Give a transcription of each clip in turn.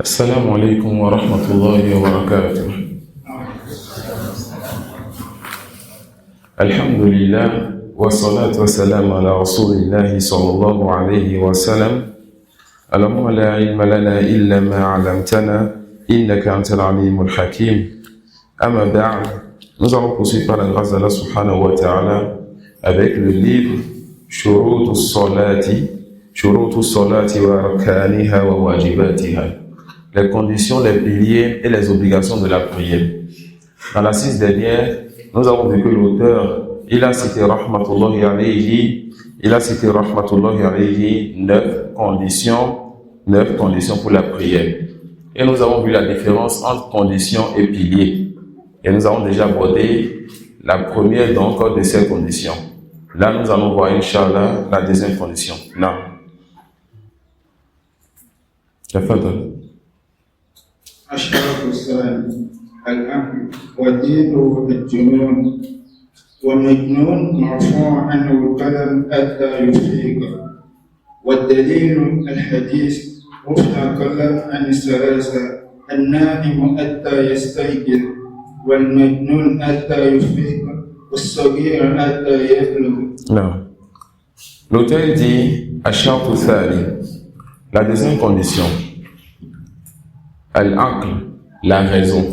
السلام عليكم ورحمة الله وبركاته. الحمد لله والصلاة والسلام على رسول الله صلى الله عليه وسلم. اللهم لا علم لنا إلا ما علمتنا إنك أنت العليم الحكيم. أما بعد, nous allons poursuivre par la grâce d'Allah subhanahu wa ta'ala avec le livre شروط الصلاة وأركانها وواجباتها, les conditions, les piliers et les obligations de la prière. Dans la 6 dernière, nous avons vu que l'auteur, il a cité rahmatullahi alayhi 9 conditions pour la prière. Et nous avons vu la différence entre conditions et piliers. Et nous avons déjà abordé la première donc de ces conditions. Là, nous allons voir, Inch'Allah, la deuxième condition. Non. تفضل. الشرط الثاني العقل والدين والجنون، والمجنون مرفوع عنه القلم حتى يفيق، والدليل الحديث رفع القلم عن الثلاثة: النائم حتى يستيقظ، والمجنون حتى يفيق، والصغير حتى يبلغ. Non. L'auteur dit الشرط الثاني, la deuxième condition, al-aql, la raison,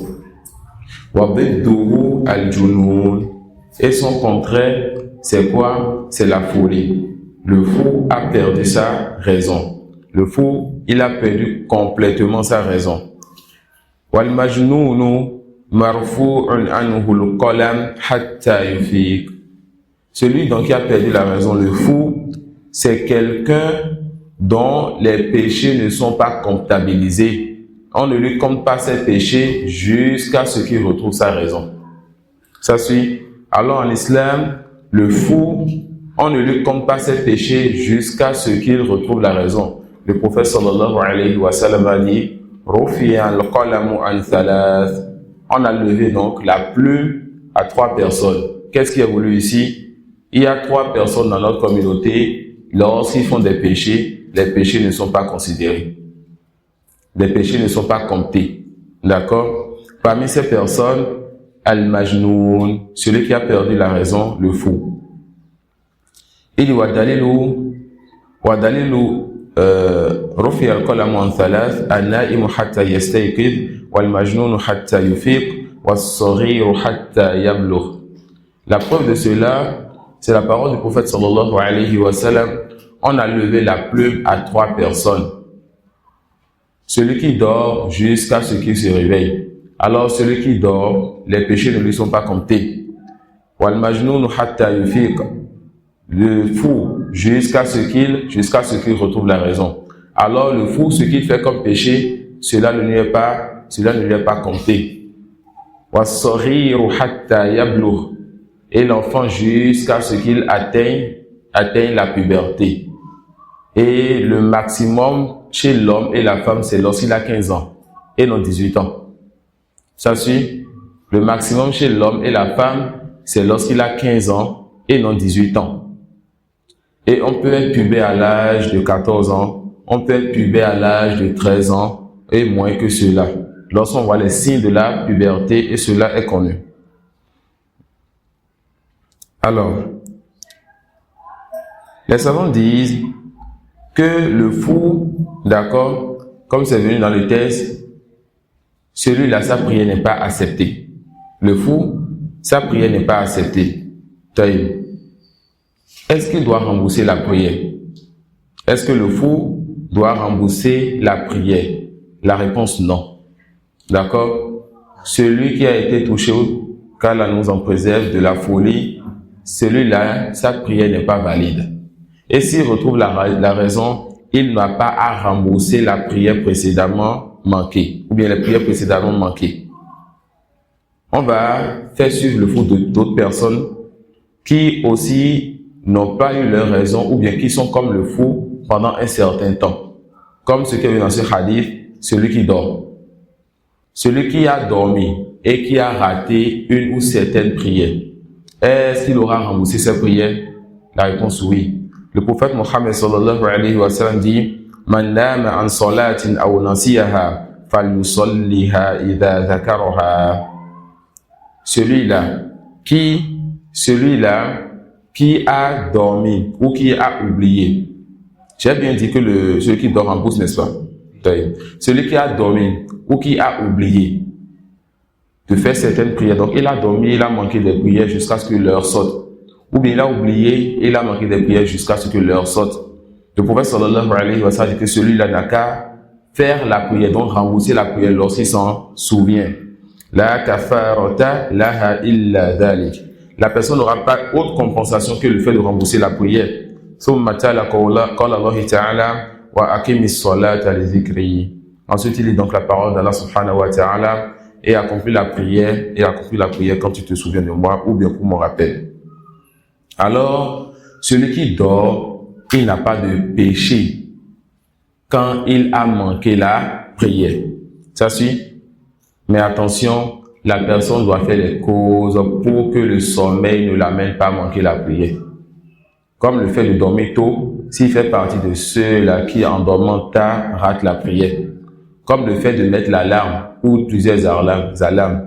wa bidduhu al-junoun, et son contraire, c'est quoi? C'est la folie. Le fou a perdu sa raison. Le fou, il a perdu complètement sa raison. Wal majnounu marfu'un anhu al-qalam hatta yufiq. Celui donc qui a perdu la raison, le fou, c'est quelqu'un dont les péchés ne sont pas comptabilisés. On ne lui compte pas ses péchés jusqu'à ce qu'il retrouve sa raison. Ça suit. Alors en islam, le fou, on ne lui compte pas ses péchés jusqu'à ce qu'il retrouve la raison. Le prophète sallallahu alayhi wa sallam a dit Rufi'a al-qalamu an thalath. On a levé donc la plume à 3 personnes. Qu'est-ce qui est voulu ici? Il y a 3 personnes dans notre communauté, lorsqu'ils font des péchés, les péchés ne sont pas considérés. Les péchés ne sont pas comptés. D'accord? Parmi ces personnes, al-majnoun, celui qui a perdu la raison, le fou. Il dit wadalilu rufi al-qalamu an thalath, an-na'imu hatta yastayqidh, wal-majnounu hatta yufiq, was-saghiru hatta yablugh. La preuve de cela, c'est la parole du prophète sallallahu alayhi wa sallam. On a levé la plume à 3 personnes. Celui qui dort jusqu'à ce qu'il se réveille. Alors celui qui dort, les péchés ne lui sont pas comptés. Wal majnoun hatta yufiq. Le fou jusqu'à ce qu'il retrouve la raison. Alors le fou, ce qu'il fait comme péché, cela ne lui est pas compté. Was-saghiru hatta yablugh. Et l'enfant jusqu'à ce qu'il atteigne la puberté. Et le maximum chez l'homme et la femme, c'est lorsqu'il a 15 ans et non 18 ans. Ça suit? Le maximum chez l'homme et la femme, c'est lorsqu'il a 15 ans et non 18 ans. Et on peut être pubé à l'âge de 14 ans, on peut être pubé à l'âge de 13 ans et moins que cela. Lorsqu'on voit les signes de la puberté, et cela est connu. Alors, les savants disent que le fou, d'accord, comme c'est venu dans le texte, celui-là, sa prière n'est pas acceptée. Le fou, sa prière n'est pas acceptée. Est-ce qu'il doit rembourser la prière? Est-ce que le fou doit rembourser la prière? La réponse, non. D'accord? Celui qui a été touché, qu'Allah nous en préserve, de la folie, celui-là, sa prière n'est pas valide. Et s'il retrouve la raison, il n'a pas à rembourser la prière précédemment manquée, ou bien les prières précédemment manquées. On va faire suivre le fou d'autres personnes qui aussi n'ont pas eu leur raison, ou bien qui sont comme le fou pendant un certain temps. Comme ce qui est dans ce hadith, celui qui dort. Celui qui a dormi et qui a raté une ou certaines prières, est-ce qu'il aura remboursé ses prières? La réponse oui. Le prophète Mohammed sallallahu alayhi wa sallam dit Man nama an salatin aw nasiyaha falyusalliha idha dhakaraha. Celui-là qui a dormi ou qui a oublié. J'ai bien dit que celui qui dort rembourse, n'est-ce pas? Celui qui a dormi ou qui a oublié de faire certaines prières. Donc, il a dormi, il a manqué des prières jusqu'à ce que l'heure saute. Ou bien il a oublié, il a manqué des prières jusqu'à ce que l'heure saute. Le prophète sallallahu alayhi wa sallam dit que celui-là n'a qu'à faire la prière, donc rembourser la prière lorsqu'il s'en souvient. La kafarata laha illa dhalik. La personne n'aura pas autre compensation que le fait de rembourser la prière. Ensuite, il lit donc la parole d'Allah subhanahu wa ta'ala et accomplit la prière quand tu te souviens de moi ou bien pour mon rappel. Alors, celui qui dort, il n'a pas de péché quand il a manqué la prière. Ça suit? Mais attention, la personne doit faire les causes pour que le sommeil ne l'amène pas à manquer la prière. Comme le fait de dormir tôt, s'il fait partie de ceux-là qui, en dormant tard, ratent la prière. Comme le fait de mettre l'alarme ou plusieurs alarmes.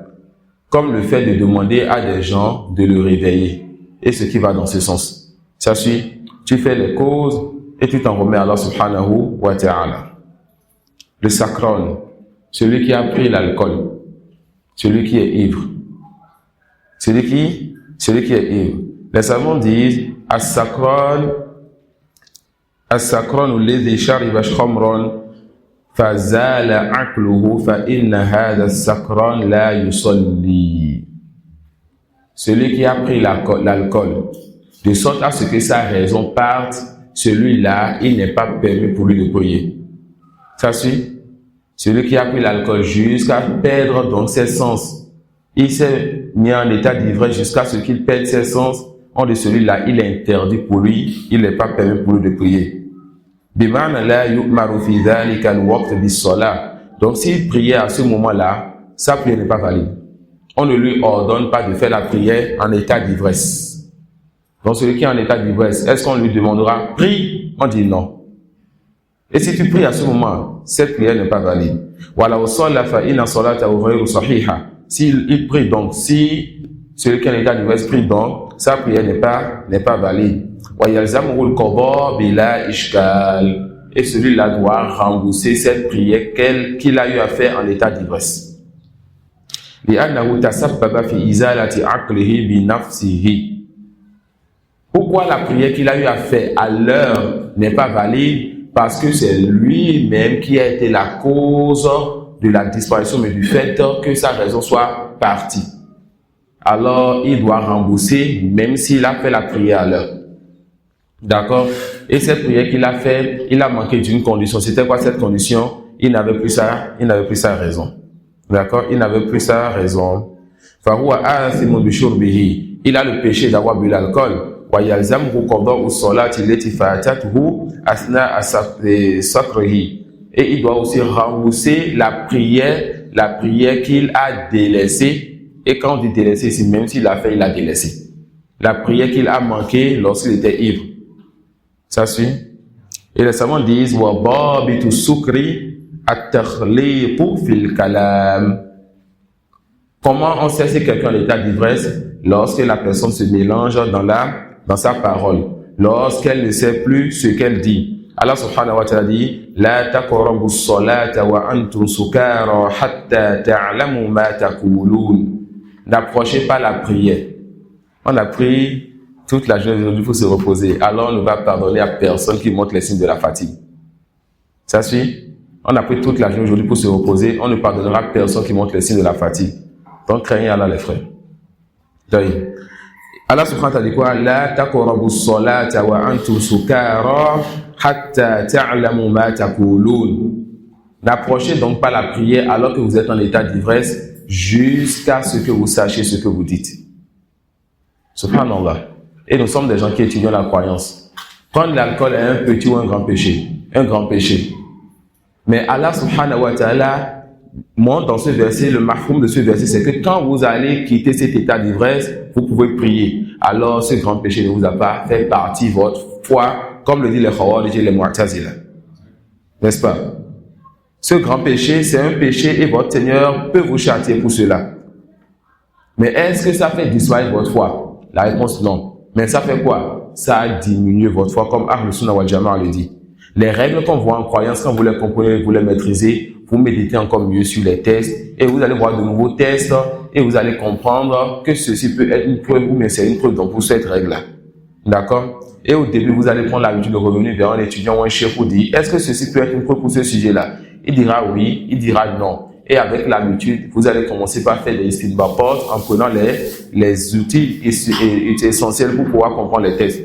Comme le fait de demander à des gens de le réveiller. Et ce qui va dans ce sens. Ça suit, tu fais les causes et tu t'en remets à Allah subhanahu wa ta'ala. Le sakran, celui qui a pris l'alcool. Celui qui est ivre. Celui qui est ivre. Les savants disent as-sakran alladhi shariba khamran fazala aqluhu fa inna hadha as-sakran la yusalli. Celui qui a pris l'alcool, de sorte à ce que sa raison parte, celui-là, il n'est pas permis pour lui de prier. Ça suit? Celui qui a pris l'alcool jusqu'à perdre donc ses sens. Il s'est mis en état d'ivresse jusqu'à ce qu'il perde ses sens. On dit celui-là, il est interdit pour lui, il n'est pas permis pour lui de prier. Donc s'il priait à ce moment-là, sa prière n'est pas valide. On ne lui ordonne pas de faire la prière en état d'ivresse. Donc celui qui est en état d'ivresse, est-ce qu'on lui demandera prie? On dit non. Et si tu pries à ce moment, cette prière n'est pas valide. S'il prie donc, si celui qui est en état d'ivresse prie donc, sa prière n'est pas valide. Et celui-là doit rembourser cette prière qu'il a eu à faire en état d'ivresse. Pourquoi la prière qu'il a eu à faire à l'heure n'est pas valide? Parce que c'est lui-même qui a été la cause de la disparition, mais du fait que sa raison soit partie. Alors, il doit rembourser, même s'il a fait la prière à l'heure. D'accord? Et cette prière qu'il a fait, il a manqué d'une condition. C'était quoi cette condition? Il n'avait plus sa raison. D'accord? Il n'avait plus sa raison. Il a le péché d'avoir bu l'alcool. Et il doit aussi rembourser la prière qu'il a délaissée. Et quand on dit délaissée ici, même s'il l'a fait, il a délaissé. La prière qu'il a manquée lorsqu'il était ivre. Ça suit? Et les savants disent comment on sait si quelqu'un est en état d'ivresse? Lorsque la personne se mélange dans sa parole, lorsqu'elle ne sait plus ce qu'elle dit. Allah subhanahu wa ta'ala dit La taqrabu as-salata wa antum sukara hatta ta'lamu ma taqulun. N'approchez pas la prière. On a pris toute la journée aujourd'hui pour se reposer. Alors on ne va pardonner à personne qui montre les signes de la fatigue. Ça suit? On a pris toute la journée aujourd'hui pour se reposer. On ne pardonnera à personne qui montre les signes de la fatigue. Donc craignez Allah les frères. Allah subhanahu wa ta'ala dit quoi? La taqrabu as-salata wa antum sukara hatta ta'lamu ma taqulun. N'approchez donc pas la prière alors que vous êtes en état d'ivresse jusqu'à ce que vous sachiez ce que vous dites. Subhanallah. Et nous sommes des gens qui étudions la croyance. Prendre l'alcool est un petit ou un grand péché. Un grand péché. Mais Allah subhanahu wa ta'ala montre dans ce verset, le mafhoum de ce verset, c'est que quand vous allez quitter cet état d'ivresse, vous pouvez prier. Alors ce grand péché ne vous a pas fait partie de votre foi, comme le dit les Khawarij et les Mu'tazila. N'est-ce pas? Ce grand péché, c'est un péché et votre Seigneur peut vous châtier pour cela. Mais est-ce que ça fait disparaître votre foi? La réponse non. Mais ça fait quoi? Ça a diminué votre foi, comme Ahl Sunnah wal Jama'a le dit. Les règles qu'on voit en croyance, quand vous les comprenez, vous les maîtrisez, vous méditez encore mieux sur les tests et vous allez voir de nouveaux tests et vous allez comprendre que ceci peut être une preuve ou bien c'est une preuve donc pour cette règle-là. D'accord? Et au début, vous allez prendre l'habitude de revenir vers un étudiant ou un chef pour dire, est-ce que ceci peut être une preuve pour ce sujet-là? Il dira oui, il dira non. Et avec l'habitude, vous allez commencer par faire des istinbatot en prenant les outils essentiels pour pouvoir comprendre les textes.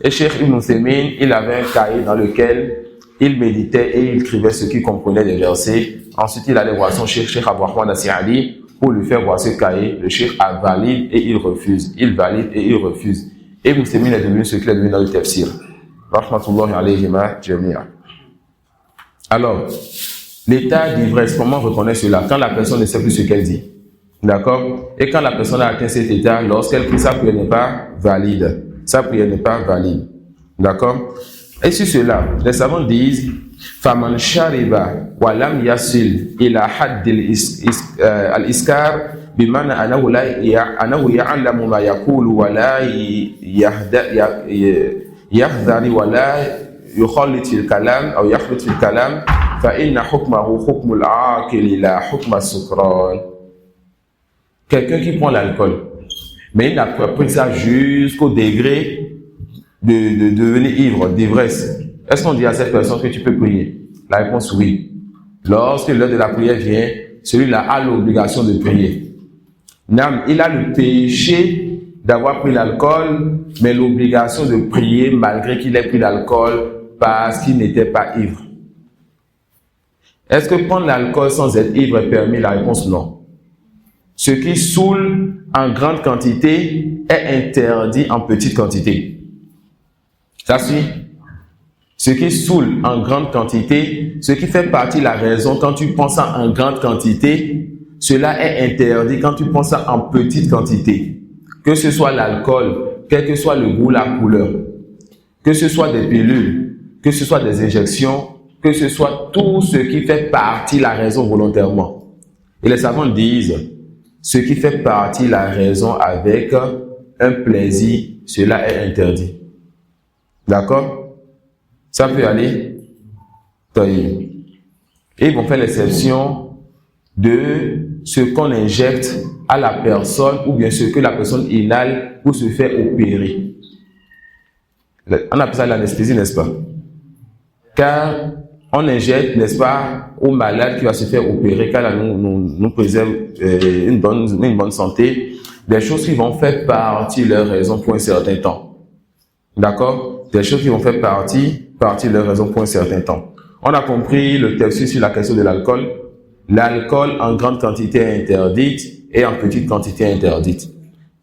Et Cheikh Ibn Uthaymeen, il avait un cahier dans lequel il méditait et il écrivait ce qu'il comprenait des versets. Ensuite, il allait voir son Cheikh Abdurrahman As-Sa'di pour lui faire voir ce cahier. Le Cheikh valide et il refuse. Il valide et il refuse. Et Ibn Uthaymeen est devenu ce qu'il est devenu dans le tafsir. Rahmatullahi alayhima jami'a. Alors, l'état d'ivresse, comment reconnaître cela? Quand la personne ne sait plus ce qu'elle dit. D'accord? Et quand la personne a atteint cet état, lorsqu'elle prie, sa prière n'est pas valide. Sa prière n'est pas valide. D'accord? Et sur cela, les savants disent فَمَنْ شَرِبَ وَلَمْ يَصِلْ إِلَى حَدِّ الْإِسْكَارِ بِمَعنى أَنَّهُ يَعْلَمُ مَا يَقُولُ وَلَا يَحْذَرِ وَلَا يُخَلِّطُ الْكَلَامَ أو يخلط في الكلام فإن حكمه حكم العاقل لا حكم السكران. Quelqu'un qui prend l'alcool, mais il n'a pas pris ça jusqu'au degré de devenir ivre, d'ivresse. Est-ce qu'on dit à cette personne que tu peux prier? La réponse oui. Lorsque l'heure de la prière vient, celui-là a l'obligation de prier. Il a le péché d'avoir pris l'alcool, mais l'obligation de prier malgré qu'il ait pris l'alcool parce qu'il n'était pas ivre. Est-ce que prendre l'alcool sans être ivre est permis? La réponse non. Ce qui saoule en grande quantité est interdit en petite quantité. Ça suit? Ce qui saoule en grande quantité, ce qui fait partie de la raison quand tu prends ça en grande quantité, cela est interdit quand tu prends ça en petite quantité. Que ce soit l'alcool, quel que soit le goût, la couleur, que ce soit des pilules, que ce soit des injections, que ce soit tout ce qui fait partie de la raison volontairement. Et les savants disent, ce qui fait partie de la raison avec un plaisir, cela est interdit. D'accord? Ça peut aller. Et ils vont faire l'exception de ce qu'on injecte à la personne ou bien ce que la personne inhale pour se faire opérer. On appelle ça l'anesthésie, n'est-ce pas? Car on injecte, n'est-ce pas, au malade qui va se faire opérer, car nous préserve une bonne santé, des choses qui vont faire partie de leur raison pour un certain temps. D'accord? Des choses qui vont faire partie de leur raison pour un certain temps. On a compris le tafsir sur la question de l'alcool. L'alcool en grande quantité est interdite et en petite quantité est interdite.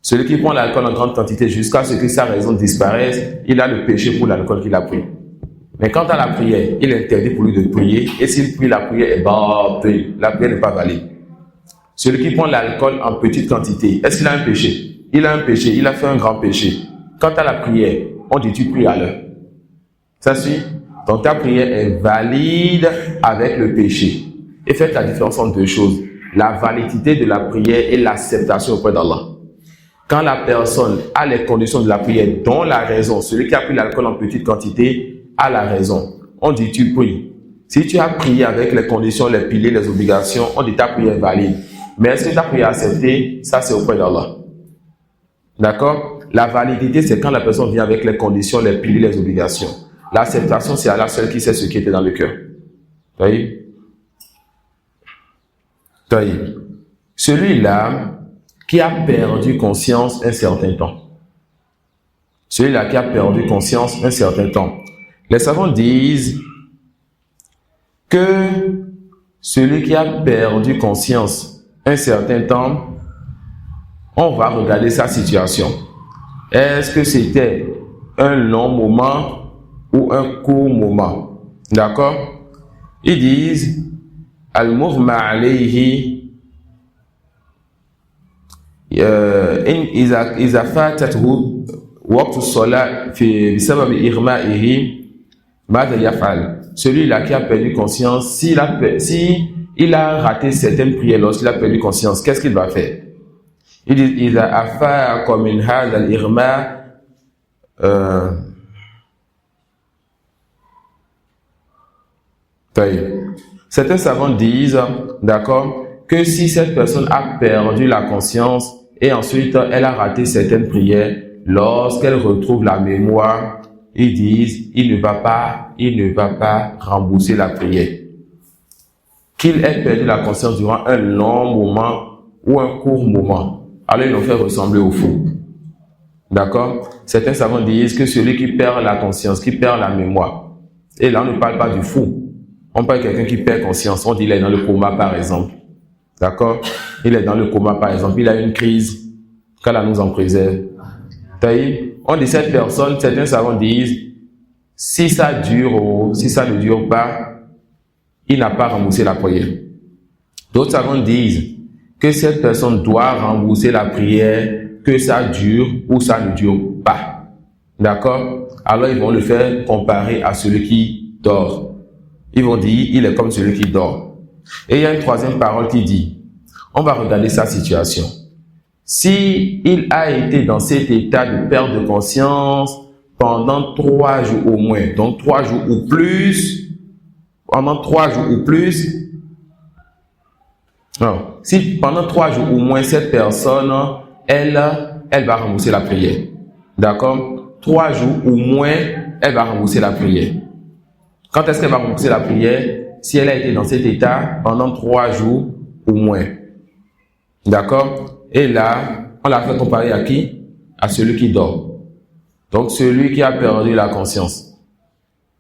Celui qui prend l'alcool en grande quantité jusqu'à ce que sa raison disparaisse, il a le péché pour l'alcool qu'il a pris. Mais quant à la prière, il est interdit pour lui de prier, et s'il prie, la prière est battue. La prière n'est pas valide. Celui qui prend l'alcool en petite quantité, est-ce qu'il a un péché? Il a un péché, il a fait un grand péché. Quant à la prière, on dit tu pries à l'heure. Ça suit? Donc ta prière est valide avec le péché. Et faites la différence entre deux choses. La validité de la prière et l'acceptation auprès d'Allah. Quand la personne a les conditions de la prière, dont la raison, celui qui a pris l'alcool en petite quantité, a la raison. On dit tu pries. Si tu as prié avec les conditions, les piliers, les obligations, on dit ta prière est valide. Mais est-ce que ta prière est acceptée? Ça c'est auprès d'Allah. D'accord? La validité c'est quand la personne vient avec les conditions, les piliers, les obligations. L'acceptation c'est Allah seul qui sait ce qui était dans le cœur. Voyez? Celui-là qui a perdu conscience un certain temps. Celui-là qui a perdu conscience un certain temps. Les savants disent que celui qui a perdu conscience un certain temps, on va regarder sa situation. Est-ce que c'était un long moment ou un court moment? D'accord? Ils disent Al-Mughma alayhi إذا فاتته وقت الصلاة بسبب إغمائه ماذا يفعل? celui-là qui a perdu conscience, si il a raté certaines prières lorsqu'il a perdu conscience, qu'est-ce qu'il va faire? Il dit, إذا أفاق من هذا الإغماء certains savants disent, d'accord, que si cette personne a perdu la conscience et ensuite elle a raté certaines prières, lorsqu'elle retrouve la mémoire, ils disent, il ne va pas rembourser la prière. Qu'il ait perdu la conscience durant un long moment ou un court moment, alors ils l'ont fait ressembler au fou. D'accord? Certains savants disent que celui qui perd la conscience, qui perd la mémoire, et là on ne parle pas du fou, on parle de quelqu'un qui perd conscience, on dit il est dans le coma par exemple. D'accord? Il est dans le coma par exemple, il a une crise, qu'Allah nous en préserve. On dit cette personne, certains savants disent, si ça dure ou si ça ne dure pas, il n'a pas remboursé la prière. D'autres savants disent que cette personne doit rembourser la prière, que ça dure ou ça ne dure pas. D'accord? Alors ils vont le faire comparer à celui qui dort. Ils vont dire, il est comme celui qui dort. Et il y a une troisième parole qui dit, on va regarder sa situation. Si il a été dans cet état de perte de conscience pendant 3 jours au moins, donc 3 jours ou plus, pendant 3 jours ou plus, non, si pendant 3 jours ou moins cette personne, elle va rembourser la prière. D'accord? 3 jours ou moins, elle va rembourser la prière. Quand est-ce qu'elle va rembourser la prière? Si elle a été dans cet état pendant 3 jours ou moins. D'accord? Et là, on l'a fait comparer à qui? À celui qui dort. Donc, celui qui a perdu la conscience.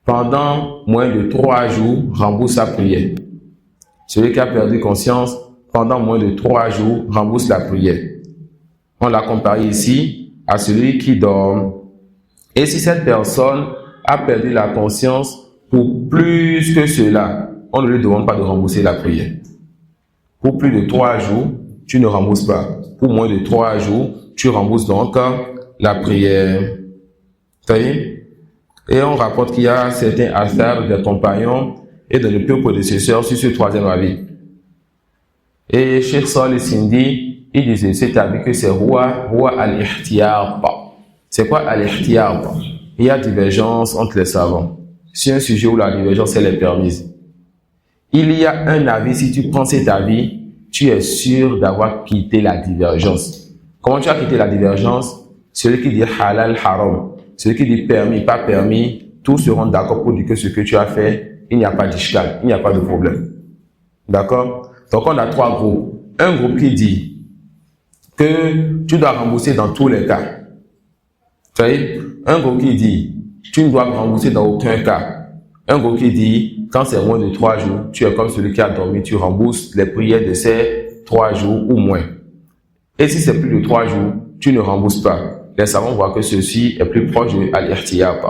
Pendant moins de 3 jours, rembourse sa prière. Celui qui a perdu conscience, pendant moins de 3 jours, rembourse la prière. On l'a comparé ici à celui qui dort. Et si cette personne a perdu la conscience pour plus que cela, on ne lui demande pas de rembourser la prière. Pour plus de 3 jours, tu ne rembourses pas. Pour moins de 3 jours, tu rembourses donc la prière. Et on rapporte qu'il y a certains athars des compagnons et de nos purs prédécesseurs sur ce troisième avis. Et Cheikh Salih Sindi, il disait cet avis que c'est Huwa al-Ihtiyab. C'est quoi al-Ihtiyab? Il y a divergence entre les savants. C'est un sujet où la divergence elle est permise. Il y a un avis, si tu prends cet avis, tu es sûr d'avoir quitté la divergence. Comment tu as quitté la divergence? Celui qui dit halal, haram, celui qui dit permis, pas permis, tous seront d'accord pour dire que ce que tu as fait, il n'y a pas d'ishkal, il n'y a pas de problème. D'accord? Donc on a 3 groupes. Un groupe qui dit que tu dois rembourser dans tous les cas. Vous voyez? Un groupe qui dit tu ne dois rembourser dans aucun cas. Un groupe qui dit, quand c'est moins de 3 jours, tu es comme celui qui a dormi, tu rembourses les prières de ces 3 jours ou moins. Et si c'est plus de 3 jours, tu ne rembourses pas. Les savants voient que ceci est plus proche de al-Ihtiyab.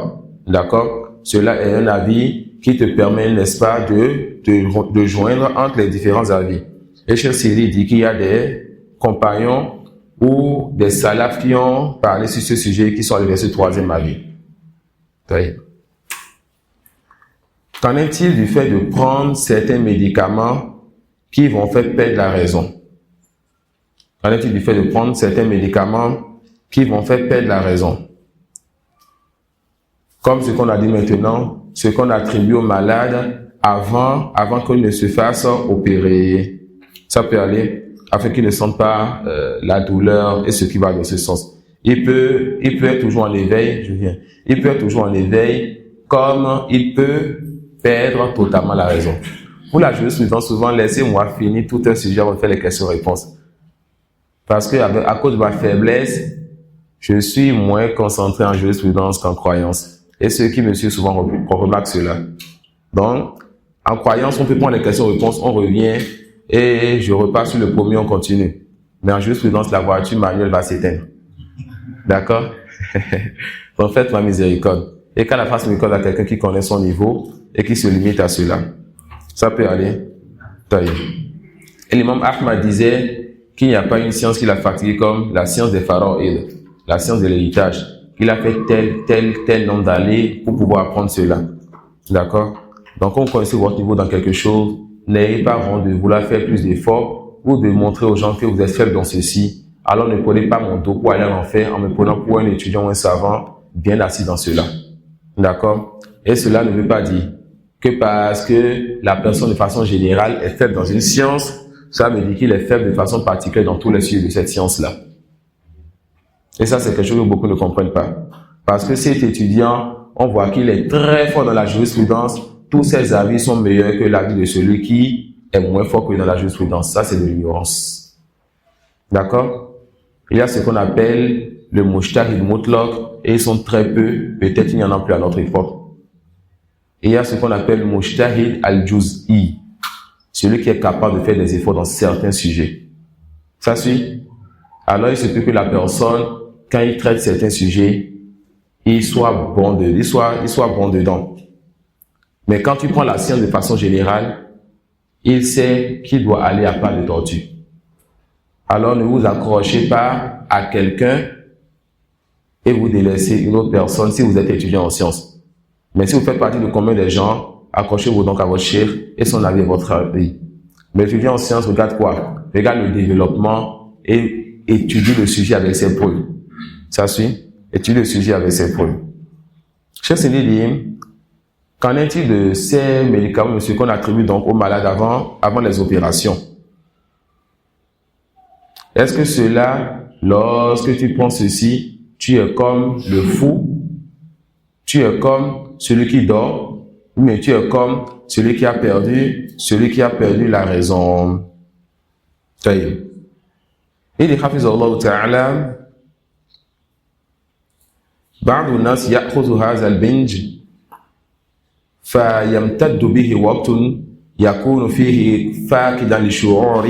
D'accord? Cela est un avis qui te permet, n'est-ce pas, de joindre entre les différents avis. Et Cheikh Sidi dit qu'il y a des compagnons ou des salafs qui ont parlé sur ce sujet qui sont arrivés sur ce troisième avis. Qu'en est-il du fait de prendre certains médicaments qui vont faire perdre la raison? Qu'en est-il du fait de prendre certains médicaments qui vont faire perdre la raison? Comme ce qu'on a dit maintenant, ce qu'on attribue aux malades avant qu'il ne se fasse opérer. Ça peut aller afin qu'il ne sente pas la douleur et ce qui va dans ce sens. Il peut être toujours en éveil, il peut être toujours en éveil comme il peut perdre totalement la raison. Pour la jurisprudence, souvent, laissez-moi finir tout un sujet avant de faire les questions-réponses. Parce que à cause de ma faiblesse, je suis moins concentré en jurisprudence qu'en croyance. Et ceux qui me suivent souvent remarquent cela. Donc, en croyance, on peut prendre les questions-réponses, on revient et je repars sur le premier, on continue. Mais en jurisprudence, la voiture manuelle va s'éteindre. D'accord? Donc, faites ma miséricorde. Et quand la fasse miséricorde à quelqu'un qui connaît son niveau et qui se limite à cela, ça peut aller. Et l'imam Ahmad disait qu'il n'y a pas une science qui l'a fatigué comme la science des pharaons, la science de l'héritage. Il a fait tel nombre d'années pour pouvoir apprendre cela. D'accord? Donc, quand vous connaissez votre niveau dans quelque chose, n'ayez pas honte de vouloir faire plus d'efforts ou de montrer aux gens que vous êtes faible dans ceci. Alors, ne prenez pas mon dos pour aller en enfer en me prenant pour un étudiant ou un savant bien assis dans cela. D'accord? Et cela ne veut pas dire que parce que la personne de façon générale est faible dans une science, ça veut dire qu'il est faible de façon particulière dans tous les sujets de cette science-là. Et ça, c'est quelque chose que beaucoup ne comprennent pas. Parce que cet étudiant, on voit qu'il est très fort dans la jurisprudence, tous ses avis sont meilleurs que l'avis de celui qui est moins fort que dans la jurisprudence. Ça, c'est de l'ignorance. D'accord? Il y a ce qu'on appelle le mujtahid mutlaq, et ils sont très peu, peut-être il y en a plus à notre époque. Et il y a ce qu'on appelle le mujtahid al-juz'i, celui qui est capable de faire des efforts dans certains sujets. Ça suit? Alors il se peut que la personne, quand il traite certains sujets, il soit bon dedans. Mais quand tu prends la science de façon générale, il sait qu'il doit aller à pas de tortue. Alors ne vous accrochez pas à quelqu'un et vous délaissez une autre personne si vous êtes étudiant en sciences. Mais si vous faites partie de combien de gens, accrochez-vous donc à votre chef et son avis est votre avis. Mais étudiant en sciences, regarde quoi? Regarde le développement et étudie le sujet avec ses preuves. Ça suit? Étudie le sujet avec ses preuves. Cheikh Sidi dit, qu'en est-il de ces médicaments, monsieur, qu'on attribue donc aux malades avant les opérations? Est-ce que cela, lorsque tu prends ceci, tu es comme le fou, tu es comme celui qui dort, ou bien tu es comme celui qui a perdu la raison? Il dit, hafizallahu ta'ala, بعض الناس يأخذ هذا البنج فيمتد به وقت يكون فيه فاقدا للشعور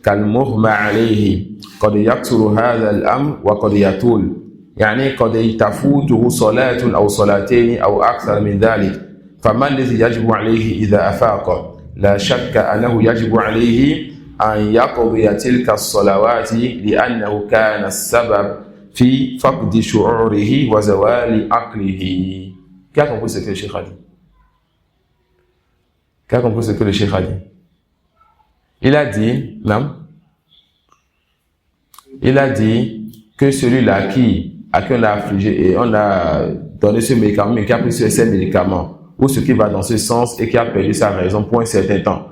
كالمغمى عليه قد يكثر هذا الأمر وقد يطول يعني قد تفوته صلاة أو صلاتين أو أكثر من ذلك فما الذي يجب عليه إذا أفاق؟ لا شك أنه يجب عليه أن يقضي تلك الصلوات لأنه كان السبب في فقد شعوره وزوال عقله. Qui a compris ce que le Cheikh a dit? Qui a compris ce que le Cheikh a dit? Il a dit, non? Il a dit que celui-là à qui on a affligé et on a donné ce médicament, mais qui a pris ces médicaments, ou ce qui va dans ce sens et qui a perdu sa raison pour un certain temps,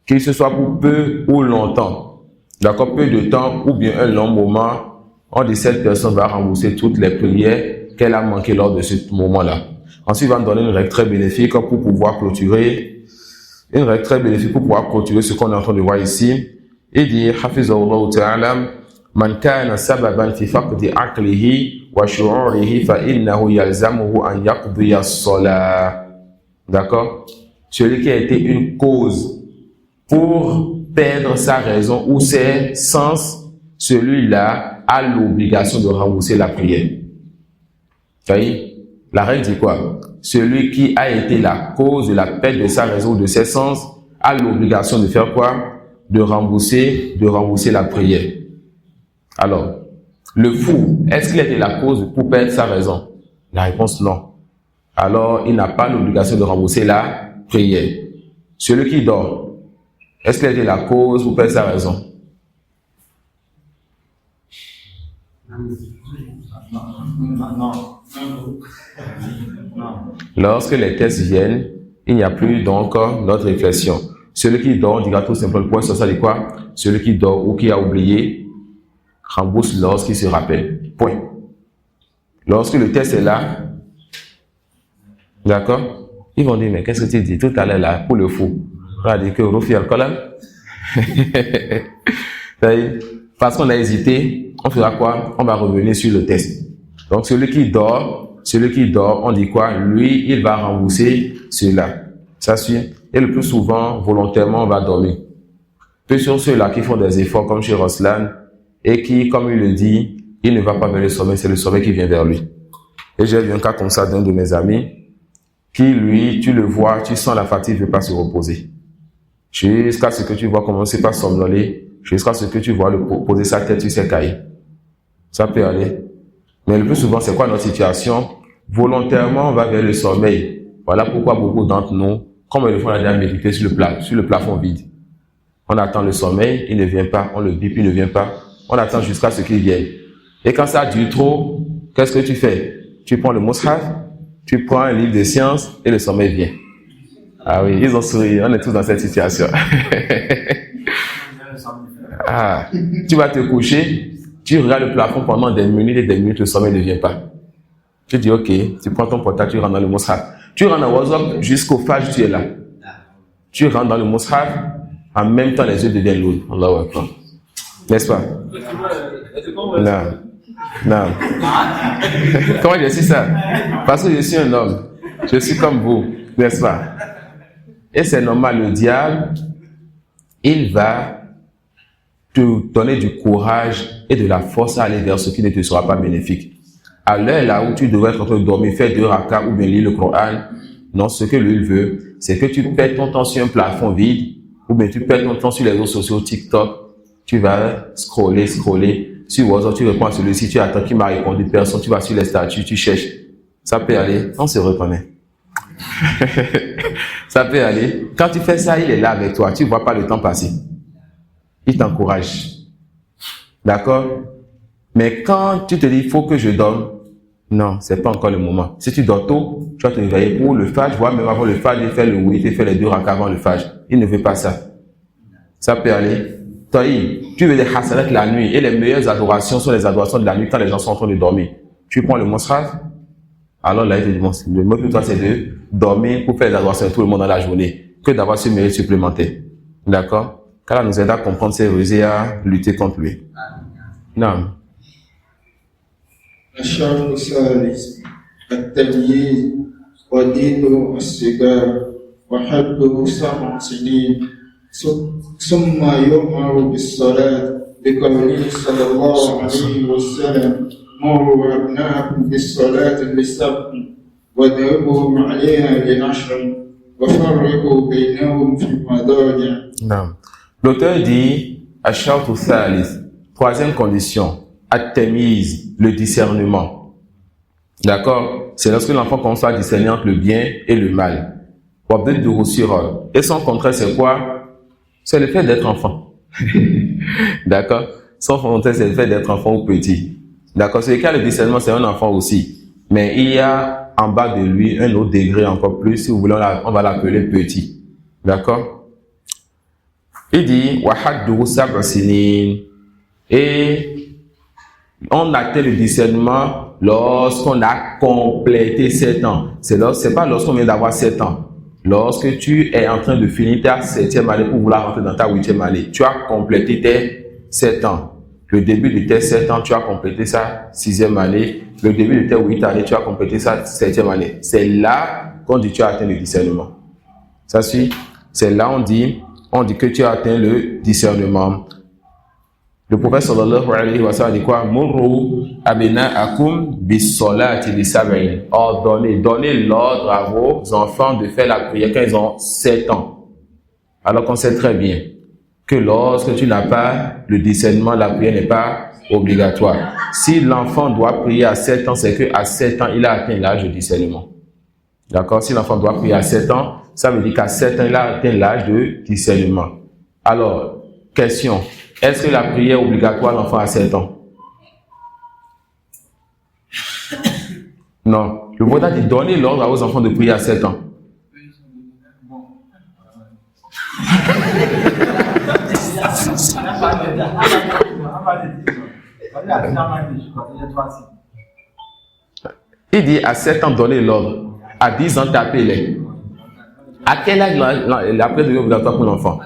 qu'il ce soit pour peu ou longtemps, d'accord, peu de temps ou bien un long moment, on dit cette personne va rembourser toutes les prières qu'elle a manquées lors de ce moment-là. Ensuite, il va nous donner une règle très bénéfique pour pouvoir clôturer, ce qu'on est en train de voir ici. Il dit, hafizahullah ta'ala, man kana sababan fi faqdi aqlihi wa shu'urihi fa innahu yalzamuhu an yaqdiya as-salah. D'accord? Celui qui a été une cause pour perdre sa raison ou ses sens, celui-là a l'obligation de rembourser la prière. Vous voyez? La règle dit quoi? Celui qui a été la cause de la perte de sa raison ou de ses sens a l'obligation de faire quoi? De rembourser la prière. Alors, le fou, est-ce qu'il a été la cause pour perdre sa raison? La réponse non. Alors, il n'a pas l'obligation de rembourser la prière. Celui qui dort, est-ce qu'il a été la cause pour perdre sa raison? Non. Lorsque les tests viennent, il n'y a plus donc notre réflexion. Celui qui dort, on dira tout simplement, point sur ça dit quoi? Celui qui dort ou qui a oublié, rembourse lorsqu'il se rappelle. Point. Lorsque le test est là, d'accord? Ils vont dire, mais qu'est-ce que tu dis tout à l'heure là, pour le fou? On va dire que Rufi al-Qalam. Parce qu'on a hésité, on fera quoi? On va revenir sur le test. Donc celui qui dort, on dit quoi? Lui, il va rembourser cela. Ça suit. Et le plus souvent, volontairement, on va dormir. Peu sur ceux-là qui font des efforts comme chez Roslan et qui, comme il le dit, il ne va pas vers le sommeil, c'est le sommeil qui vient vers lui. Et j'ai vu un cas comme ça d'un de mes amis qui, lui, tu le vois, tu sens la fatigue, il ne veut pas se reposer. Jusqu'à ce que tu vois commencer par somnoler, jusqu'à ce que tu vois le poser sa tête sur ses cahiers. Ça peut aller. Mais le plus souvent, c'est quoi notre situation? Volontairement, on va vers le sommeil. Voilà pourquoi beaucoup d'entre nous, Combien de fois on a déjà médité sur le plafond vide? On attend le sommeil, il ne vient pas. On le bip, il ne vient pas. On attend jusqu'à ce qu'il vienne. Et quand ça dure trop, qu'est-ce que tu fais? Tu prends le mushaf, tu prends un livre de sciences et le sommeil vient. Ah oui, ils ont souri. On est tous dans cette situation. Ah, tu vas te coucher, tu regardes le plafond pendant des minutes et des minutes, le sommeil ne vient pas. Tu dis ok, tu prends ton portable, tu rentres dans le mushaf. Tu rentres dans WhatsApp jusqu'au fajr, tu es là. Tu rentres dans le mushaf, en même temps les yeux deviennent lourds. Allahu Akbar. N'est-ce pas? Non. Non. Comment je sais ça? Parce que je suis un homme. Je suis comme vous, n'est-ce pas? Et c'est normal, le diable, il va te donner du courage et de la force à aller vers ce qui ne te sera pas bénéfique. À l'heure là où tu devrais être en train de dormir, faire 2 rakas ou bien lire le Coran, non, ce que lui veut, c'est que tu perds ton temps sur un plafond vide, ou bien tu perds ton temps sur les réseaux sociaux, TikTok, tu vas scroller, sur WhatsApp, tu réponds à celui-ci, tu attends qu'il m'a répondu, personne, tu vas sur les statuts, tu cherches. Ça peut aller, on se reconnaît. Ça peut aller. Quand tu fais ça, il est là avec toi, tu ne vois pas le temps passer. Il t'encourage. D'accord? Mais quand tu te dis, il faut que je dorme, non, c'est pas encore le moment. Si tu dors tôt, tu vas te réveiller pour le fajr, voire même avant le fajr, il fait le oui, il fait les 2 rakas avant le fajr. Il ne veut pas ça. Ça peut aller. Toi, tu veux des hasanat la nuit, et les meilleures adorations sont les adorations de la nuit quand les gens sont en train de dormir. Tu prends le mushaf, alors là, il te dit, bon, le mot pour toi, c'est de dormir pour faire les adorations de tout le monde dans la journée, que d'avoir ce mérite supplémentaire. D'accord? Qu'Allah nous aide à comprendre ses rusés et à lutter contre lui. Non. الشرط الثالث التمييز ودين الصغار وحده 7 سنين ثم يؤمر بالصلاة بقوله صلى الله عليه وسلم مروا أبناءكم بالصلاة ل7 واضربوهم عليها ل10 وفرقوا بينهم في المضاجع. Non. L'auteur dit Ash-Shartu Thalith, 3e condition, At-Tamiz, le discernement. D'accord? C'est lorsque l'enfant commence à discerner entre le bien et le mal. Et son contraire, c'est quoi? C'est le fait d'être enfant. D'accord? Son contraire, c'est le fait d'être enfant ou petit. D'accord? C'est le cas, le discernement, c'est un enfant aussi. Mais il y a en bas de lui un autre degré encore plus, si vous voulez, on va l'appeler petit. D'accord? Il dit, Wahaddu sab'a sinin. Et on atteint le discernement lorsqu'on a complété 7 ans. C'est pas lorsqu'on vient d'avoir 7 ans. Lorsque tu es en train de finir ta 7e année pour vouloir rentrer dans ta 8e année, tu as complété tes 7 ans. Le début de tes 7 ans, tu as complété sa 6e année. Le début de tes 8 années, tu as complété sa 7e année. C'est là qu'on dit tu as atteint le discernement. Ça suit? C'est là on dit que tu as atteint le discernement. Le prophète sallallahu alayhi wa sallam dit quoi? Murru abna'akum bis-salati li-sab'in. Donnez l'ordre à vos enfants de faire la prière quand ils ont 7 ans. Alors qu'on sait très bien que lorsque tu n'as pas le discernement, la prière n'est pas obligatoire. Si l'enfant doit prier à 7 ans, c'est qu'à 7 ans, il a atteint l'âge de discernement. D'accord? Si l'enfant doit prier à 7 ans, ça veut dire qu'à 7 ans, il a atteint l'âge de discernement. Alors, question. Est-ce que la prière est obligatoire à l'enfant à 7 ans? Non. Le prophète dit donnez l'ordre à vos enfants de prier à 7 ans. Il dit à 7 ans donnez l'ordre. À 10 ans tapez-les. À quel âge la prière devient obligatoire pour l'enfant?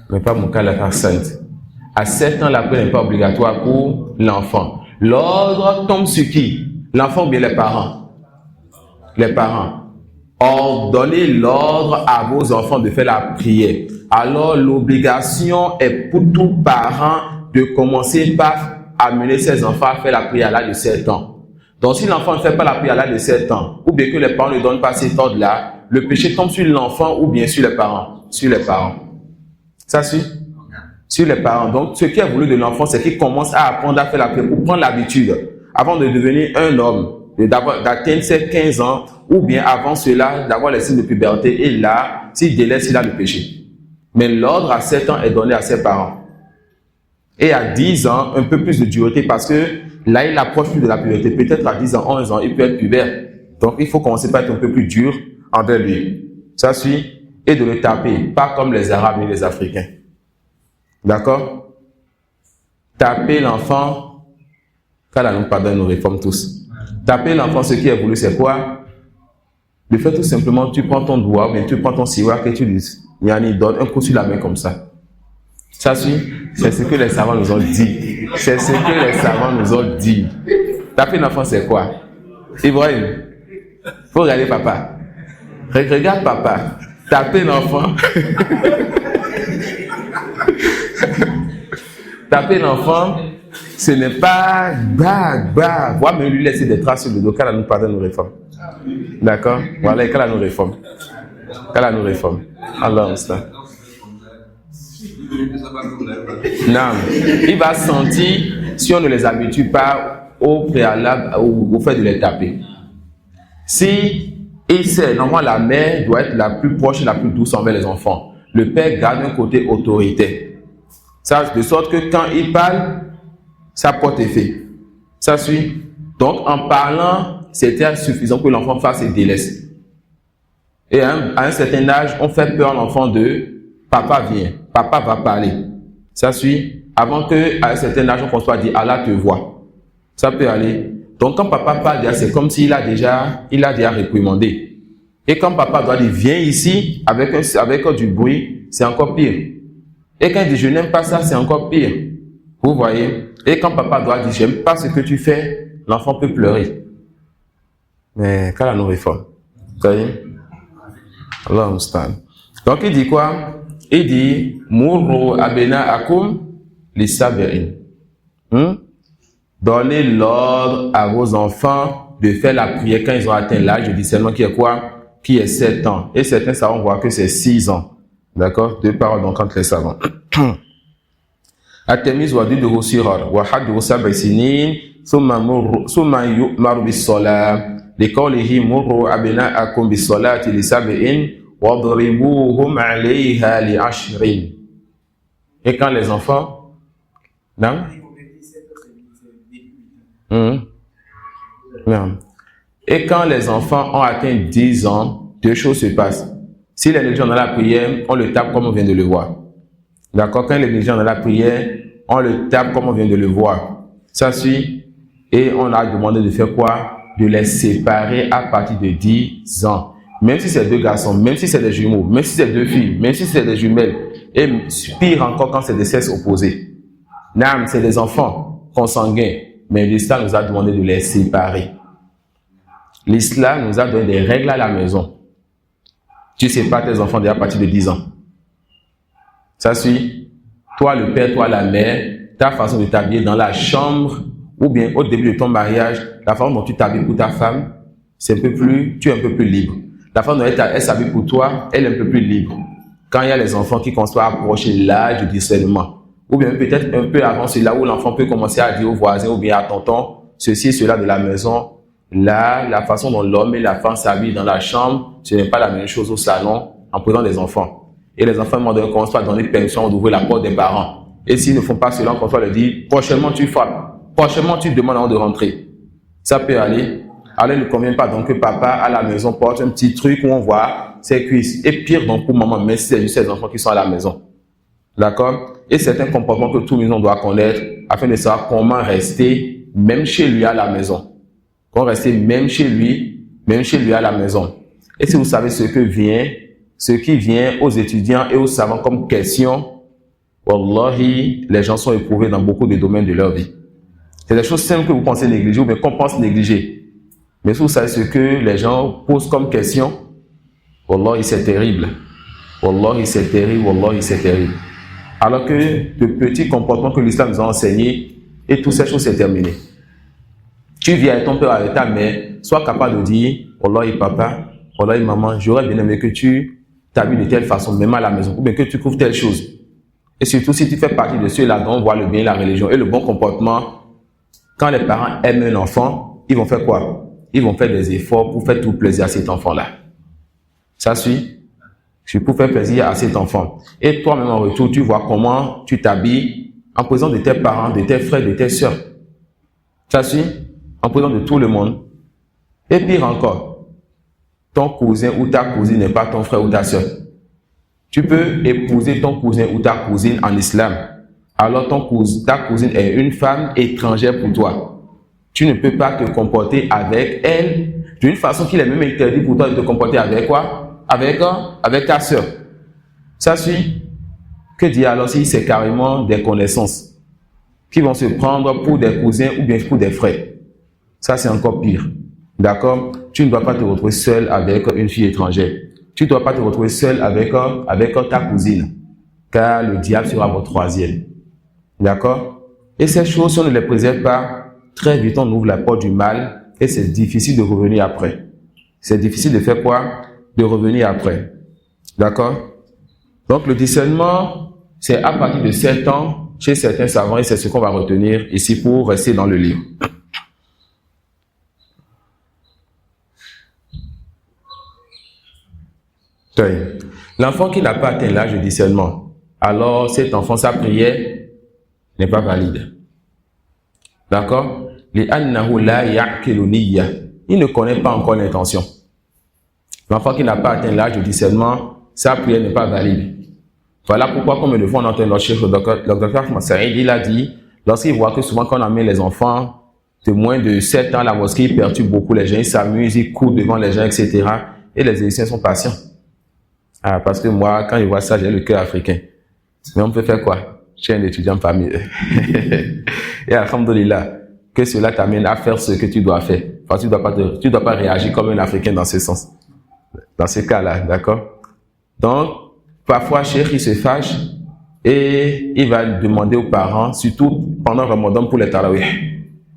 Mais pas mon cas, la sainte. À 7 ans, la prière n'est pas obligatoire pour l'enfant. L'ordre tombe sur qui? L'enfant ou bien les parents? Les parents. Ordonnez l'ordre à vos enfants de faire la prière. Alors, l'obligation est pour tout parent de commencer par amener ses enfants à faire la prière à l'âge de 7 ans. Donc, si l'enfant ne fait pas la prière à l'âge de 7 ans, ou bien que les parents ne donnent pas cet ordre-là, le péché tombe sur l'enfant ou bien sur les parents. Sur les parents. Ça suit? sur les parents. Donc, ce qui est voulu de l'enfant, c'est qu'il commence à apprendre à faire la prière pour prendre l'habitude, avant de devenir un homme, d'atteindre ses 15 ans, ou bien avant cela, d'avoir les signes de puberté, et là, s'il délaisse, il a le péché. Mais l'ordre à 7 ans est donné à ses parents. Et à 10 ans, un peu plus de dureté, parce que là, il approche plus de la puberté. Peut-être à 10 ans, 11 ans, il peut être pubère. Donc, il faut commencer par être un peu plus dur envers lui. Ça suit. Et de le taper, pas comme les Arabes et les Africains. D'accord? Taper l'enfant, qu'Allah nous pardonne, nous réforme tous. Taper l'enfant, ce qui est voulu, c'est quoi? Le fait tout simplement, tu prends ton doigt, ou bien tu prends ton siwak et tu dis, Yanni, donne un coup sur la main comme ça. Ça suit? C'est ce que les savants nous ont dit. C'est ce que les savants nous ont dit. Taper l'enfant, c'est quoi? Ibrahim, faut regarder papa. Regarde papa. Taper l'enfant. Taper l'enfant, ce n'est pas voir même lui laisser des traces sur le dos. Qu'Allah nous pardonne, nous réforme. D'accord? Voilà, qu'Allah nous réforme. Qu'Allah nous réforme. Allah non, il va sentir si on ne les habitue pas au préalable, au fait de les taper. Si il sait, normalement la mère doit être la plus proche et la plus douce envers les enfants. Le père garde un côté autorité. Ça, de sorte que quand il parle, ça porte effet. Ça suit. Donc en parlant, c'était suffisant que l'enfant fasse ses délaisse. Et à un certain âge, on fait peur à l'enfant de papa vient, papa va parler. Ça suit. Avant que à un certain âge, on commence pas à dire Allah te voit. Ça peut aller. Donc quand papa parle, c'est comme s'il a déjà réprimandé. Et quand papa doit dire viens ici avec du bruit, c'est encore pire. Et quand il dit je n'aime pas ça, c'est encore pire. Vous voyez? Et quand papa doit dire j'aime pas ce que tu fais, l'enfant peut pleurer. Mais qu'Allah nous réforme. Vous voyez? Allah mustan. Donc il dit quoi? Il dit Murru abna'akum lis-sab'in. Donnez l'ordre à vos enfants de faire la prière quand ils ont atteint l'âge de discernement qui est quoi? Qui est 7 ans. Et certains savants voient que c'est 6 ans. D'accord? Deux paroles donc entre les savants. At-Tirmidhi wa diduhu sighar wa hadduhu 7 sinin thumma yu'maru bis-salah liqawlihi murru abna'akum bis-salati li-sab'in wadribuhum 'alayha li 'ashrin. Et quand les enfants non? Et quand les enfants ont atteint 10 ans, deux choses se passent. S'il est négligent dans la prière, on le tape comme on vient de le voir. D'accord? Quand il est négligent dans la prière, on le tape comme on vient de le voir. Ça suit. Et on a demandé de faire quoi? De les séparer à partir de 10 ans. Même si c'est deux garçons, même si c'est des jumeaux, même si c'est deux filles, même si c'est des jumelles. Et pire encore quand c'est des sexes opposés. Non, c'est des enfants consanguins. Mais l'islam nous a demandé de les séparer. L'islam nous a donné des règles à la maison. Tu sépares tes enfants déjà à partir de 10 ans. Ça suit. Toi le père, toi la mère, ta façon de t'habiller dans la chambre, ou bien au début de ton mariage, la façon dont tu t'habilles pour ta femme, tu es un peu plus libre. La façon dont elle s'habille pour toi, elle est un peu plus libre. Quand il y a les enfants qui commencent à approcher l'âge du discernement, ou bien peut-être un peu avant, c'est là où l'enfant peut commencer à dire aux voisins ou bien à tonton, ceci et cela de la maison. Là, la façon dont l'homme et la femme s'habillent dans la chambre, ce n'est pas la même chose au salon en présence des enfants. Et les enfants, à un moment donné, commencent à donner permission d'ouvrir la porte des parents. Et s'ils ne font pas cela, on commence à leur dire, prochainement tu frappes, prochainement tu demandes avant de rentrer. Ça peut aller. Alors il ne convient pas donc que papa à la maison porte un petit truc où on voit ses cuisses. Et pire donc pour maman, mais c'est juste ces enfants qui sont à la maison. D'accord? Et certains comportements que tout le monde doit connaître afin de savoir comment rester même chez lui à la maison. Comment rester même chez lui à la maison. Et si vous savez ce qui vient aux étudiants et aux savants comme question, wallahi, les gens sont éprouvés dans beaucoup de domaines de leur vie. C'est des choses simples que vous pensez négliger ou bien qu'on pense négliger. Mais si vous savez ce que les gens posent comme question, wallahi, c'est terrible. Wallahi, c'est terrible. Wallahi, c'est terrible. Alors que de petits comportements que l'islam nous a enseignés, et toutes ces choses, c'est terminé. Tu vis avec ton père, avec ta mère, sois capable de dire, wallahi papa, wallahi maman, j'aurais bien aimé que tu t'habilles de telle façon, même à la maison, ou bien que tu couvres telle chose. Et surtout, si tu fais partie de ceux-là dont on voit le bien, la religion et le bon comportement, quand les parents aiment un enfant, ils vont faire quoi? Ils vont faire des efforts pour faire tout plaisir à cet enfant-là. Ça suit? C'est pour faire plaisir à cet enfant. Et toi-même, en retour, tu vois comment tu t'habilles en présence de tes parents, de tes frères, de tes sœurs. Ça suit? En présence de tout le monde. Et pire encore, ton cousin ou ta cousine n'est pas ton frère ou ta sœur. Tu peux épouser ton cousin ou ta cousine en islam. Alors ta cousine est une femme étrangère pour toi. Tu ne peux pas te comporter avec elle d'une façon qu'il est même interdit pour toi de te comporter avec quoi? Avec ta sœur. Ça suit? Que dire alors si c'est carrément des connaissances qui vont se prendre pour des cousins ou bien pour des frères? Ça c'est encore pire. D'accord? Tu ne dois pas te retrouver seul avec une fille étrangère. Tu ne dois pas te retrouver seul avec ta cousine, car le diable sera votre troisième. D'accord? Et ces choses, si on ne les préserve pas, très vite on ouvre la porte du mal et c'est difficile de revenir après. C'est difficile de faire quoi? De revenir après. D'accord? Donc le discernement, c'est à partir de 7 ans chez certains savants et c'est ce qu'on va retenir ici pour rester dans le livre. L'enfant qui n'a pas atteint l'âge de discernement, alors cet enfant, sa prière n'est pas valide. D'accord? Il ne connaît pas encore l'intention. L'enfant qui n'a pas atteint l'âge de discernement, sa prière n'est pas valide. Voilà pourquoi, comme le font entendre notre chef, le docteur Ahmad Saïd, il a dit, lorsqu'il voit que souvent quand on amène les enfants de moins de 7 ans à la mosquée, ils perturbent beaucoup les gens, ils s'amusent, ils courent devant les gens, etc. Et les égyptiens sont patients. Ah, parce que moi, quand je vois ça, j'ai le cœur africain. Mais on peut faire quoi? Je suis un étudiant parmi eux. Et alhamdoulilah, que cela t'amène à faire ce que tu dois faire. Enfin, tu dois pas réagir comme un Africain dans ce sens. Dans ce cas-là, d'accord? Donc, parfois, Cheikh, il se fâche et il va demander aux parents, surtout pendant Ramadan pour les tarawih,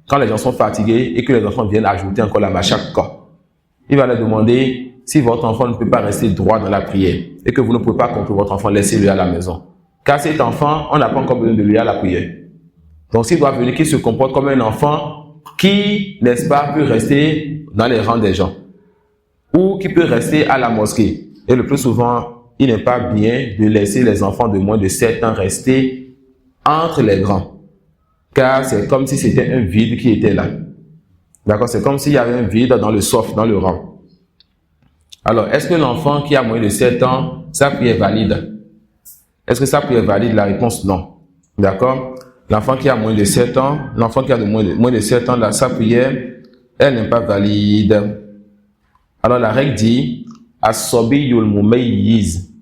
quand les gens sont fatigués et que les enfants viennent ajouter encore la machak, quoi. Il va leur demander si votre enfant ne peut pas rester droit dans la prière et que vous ne pouvez pas contrôler votre enfant, laissez-le à la maison. Car cet enfant, on n'a pas encore besoin de lui à la prière. Donc s'il doit venir, qu'il se comporte comme un enfant qui, n'est-ce pas, peut rester dans les rangs des gens ou qui peut rester à la mosquée. Et le plus souvent, il n'est pas bien de laisser les enfants de moins de 7 ans rester entre les grands. Car c'est comme si c'était un vide qui était là. D'accord? C'est comme s'il y avait un vide dans le soft, dans le rang. Alors, est-ce que l'enfant qui a moins de 7 ans, sa prière est valide? Est-ce que sa prière est valide? La réponse, non. D'accord? L'enfant qui a moins de 7 ans, l'enfant qui a moins de 7 ans, sa prière, elle n'est pas valide. Alors, la règle dit, As-sobiyul mumayyiz.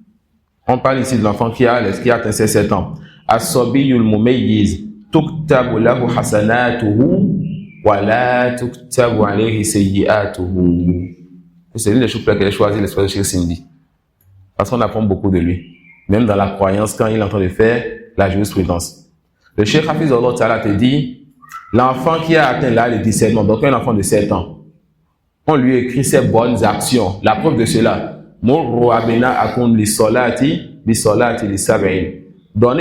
On parle ici de l'enfant qui a atteint ses 7 ans. As-sobiyul mumayyiz. Tuktabu lahu hasanatuhu, wa la tuktabu alayhi sayyi'atuhu. C'est l'une des choses pour lesquelles j'ai choisi l'espoir de Cheikh Sindi. Parce qu'on apprend beaucoup de lui. Même dans la croyance, quand il est en train de faire la jurisprudence. Le Cheikh Hafiz Allah Ta'ala te dit, l'enfant qui a atteint l'âge de discernement, donc un enfant de 7 ans, on lui écrit ses bonnes actions. La preuve de cela, donnez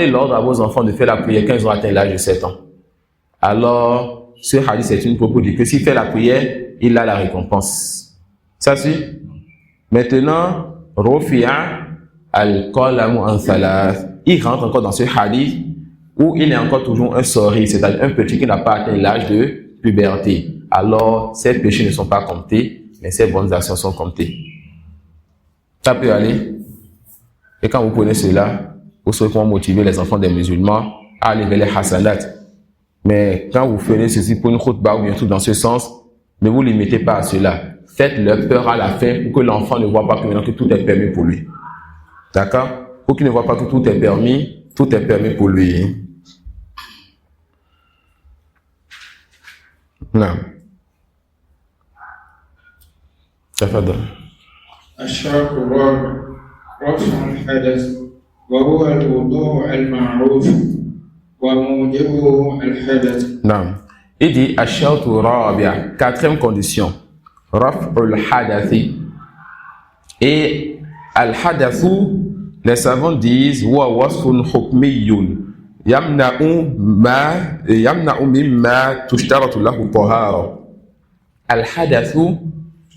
l'ordre à vos enfants de faire la prière quand ils ont atteint l'âge de 7 ans. Alors, ce hadith, c'est une propos dit que s'il fait la prière, il a la récompense. Ça suit. Maintenant, Rufi'a al-qalamu an thalath. Il rentre encore dans ce hadith où il est encore toujours un sori, c'est-à-dire un petit qui n'a pas atteint l'âge de puberté. Alors, ces péchés ne sont pas comptés, mais ces bonnes actions sont comptées. Ça peut aller. Et quand vous prenez cela, vous saurez comment motiver les enfants des musulmans à aller vers les hasanat. Mais quand vous faites ceci pour une khutbah ou bien tout dans ce sens, ne vous limitez pas à cela. Faites-leur peur à la fin pour que l'enfant ne voit pas que tout est permis pour lui. D'accord? Pour qu'il ne voit pas que tout est permis pour lui. Non. تفضل. الشرط الرابع رفع الحدث وهو الوضوء المعروف وموجبه الحدث. نعم. Il dit الشرط الرابع, quatrième condition. رفع الحدث. Et al-hadathu, Les savants disent wa wasfun hukmiyyun yamna'u mimma tushtaratu lahu tahara. Al-hadathu,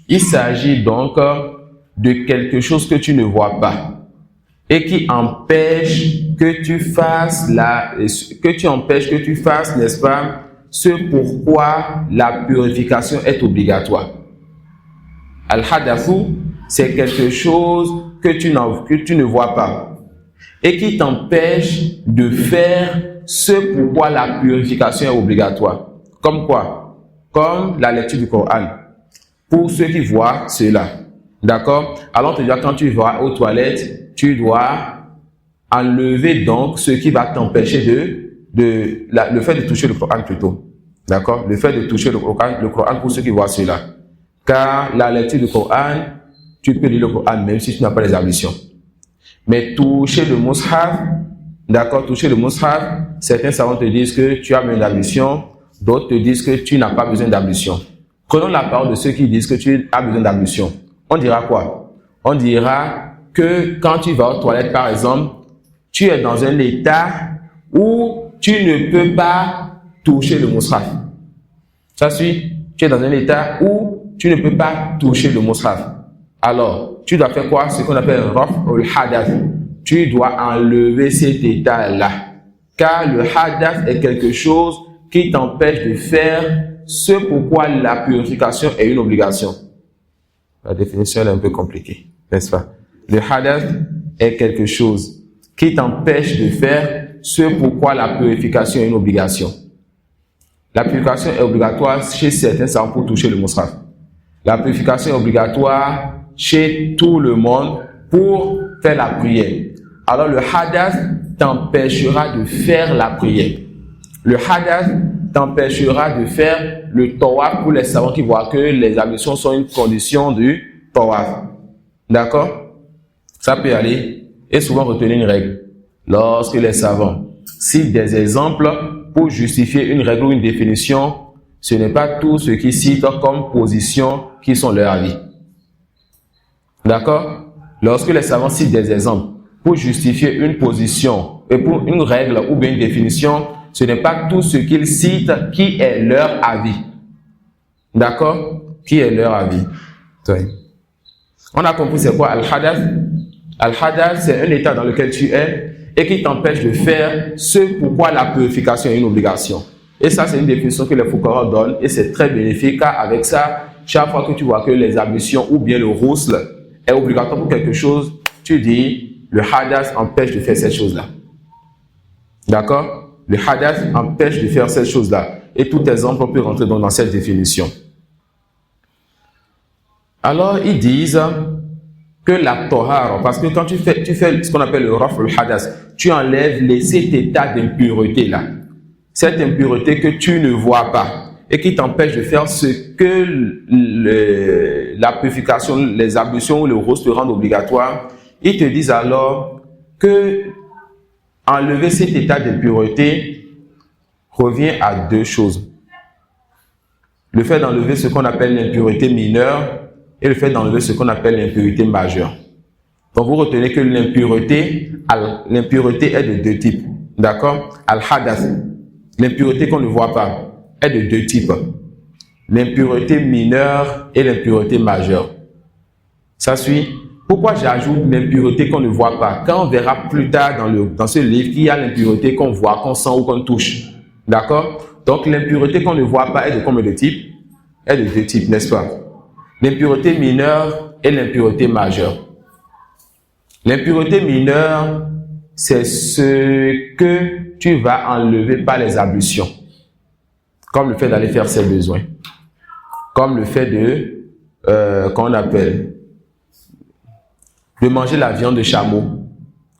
il s'agit donc de quelque chose que tu ne vois pas et qui empêche que tu fasses, n'est-ce pas, ce pourquoi la purification est obligatoire. Al-hadathu, c'est quelque chose que tu ne vois pas et qui t'empêche de faire ce pourquoi la purification est obligatoire. Comme quoi? Comme la lecture du Coran. Pour ceux qui voient cela. D'accord? Alors, quand tu vas aux toilettes, tu dois enlever donc ce qui va t'empêcher le fait de toucher le Coran plutôt. D'accord? Le fait de toucher le Coran pour ceux qui voient cela. Car la lecture du Coran, tu peux lire le Coran même si tu n'as pas les ablutions. Mais toucher le mushaf, d'accord, toucher le mushaf, certains savants te disent que tu as besoin d'ablution, d'autres te disent que tu n'as pas besoin d'ablution. Prenons la parole de ceux qui disent que tu as besoin d'ablution. On dira quoi? On dira que quand tu vas aux toilettes, par exemple, tu es dans un état où tu ne peux pas toucher le mushaf. Ça suit? Tu es dans un état où tu ne peux pas toucher le mushaf. Alors, tu dois faire quoi? Ce qu'on appelle raf'ul hadath. Tu dois enlever cet état-là. Car le hadath est quelque chose qui t'empêche de faire ce pourquoi la purification est une obligation. La définition est un peu compliquée, n'est-ce pas? Le hadath est quelque chose qui t'empêche de faire ce pourquoi la purification est une obligation. La purification est obligatoire chez certains savants pour toucher le mushaf. La purification est obligatoire chez tout le monde pour faire la prière. Alors le hadath t'empêchera de faire la prière. Le hadath t'empêchera de faire le tawaf pour les savants qui voient que les ablutions sont une condition du tawaf. D'accord? Ça peut aller. Et souvent retenir une règle. Lorsque les savants citent des exemples pour justifier une règle ou une définition, ce n'est pas tout ce qu'ils citent comme position qui sont leur avis. D'accord? Lorsque les savants citent des exemples pour justifier une position et pour une règle ou bien une définition, ce n'est pas tout ce qu'ils citent qui est leur avis. D'accord? Qui est leur avis. On a compris c'est quoi Al-Hadath? Al-Hadath, c'est un état dans lequel tu es et qui t'empêche de faire ce pourquoi la purification est une obligation. Et ça, c'est une définition que les fuqaha donnent et c'est très bénéfique car avec ça, chaque fois que tu vois que les ablutions ou bien le ghusl est obligatoire pour quelque chose, tu dis le hadath empêche de faire cette chose-là. D'accord? Le hadath empêche de faire cette chose-là. Et tout exemple peut rentrer dans cette définition. Alors, ils disent que la tahara, parce que quand tu fais ce qu'on appelle le raf'ul hadath, tu enlèves cet état d'impureté là. Cette impureté que tu ne vois pas et qui t'empêche de faire ce que la purification, les ablutions ou le ghusl te rendent obligatoire. Ils te disent alors que enlever cet état d'impureté revient à deux choses. Le fait d'enlever ce qu'on appelle l'impureté mineure et le fait d'enlever ce qu'on appelle l'impurité majeure. Donc vous retenez que l'impureté est de deux types. D'accord? Al-hadath, l'impureté qu'on ne voit pas, est de deux types. L'impureté mineure et l'impureté majeure. Ça suit? Pourquoi j'ajoute l'impureté qu'on ne voit pas? Quand on verra plus tard dans ce livre qu'il y a l'impureté qu'on voit, qu'on sent ou qu'on touche. D'accord? Donc l'impureté qu'on ne voit pas est de combien de types? Est de deux types, n'est-ce pas? L'impureté mineure et l'impureté majeure. L'impureté mineure, c'est ce que tu vas enlever par les ablutions. Comme le fait d'aller faire ses besoins. Comme le fait qu'on appelle, de manger la viande de chameau.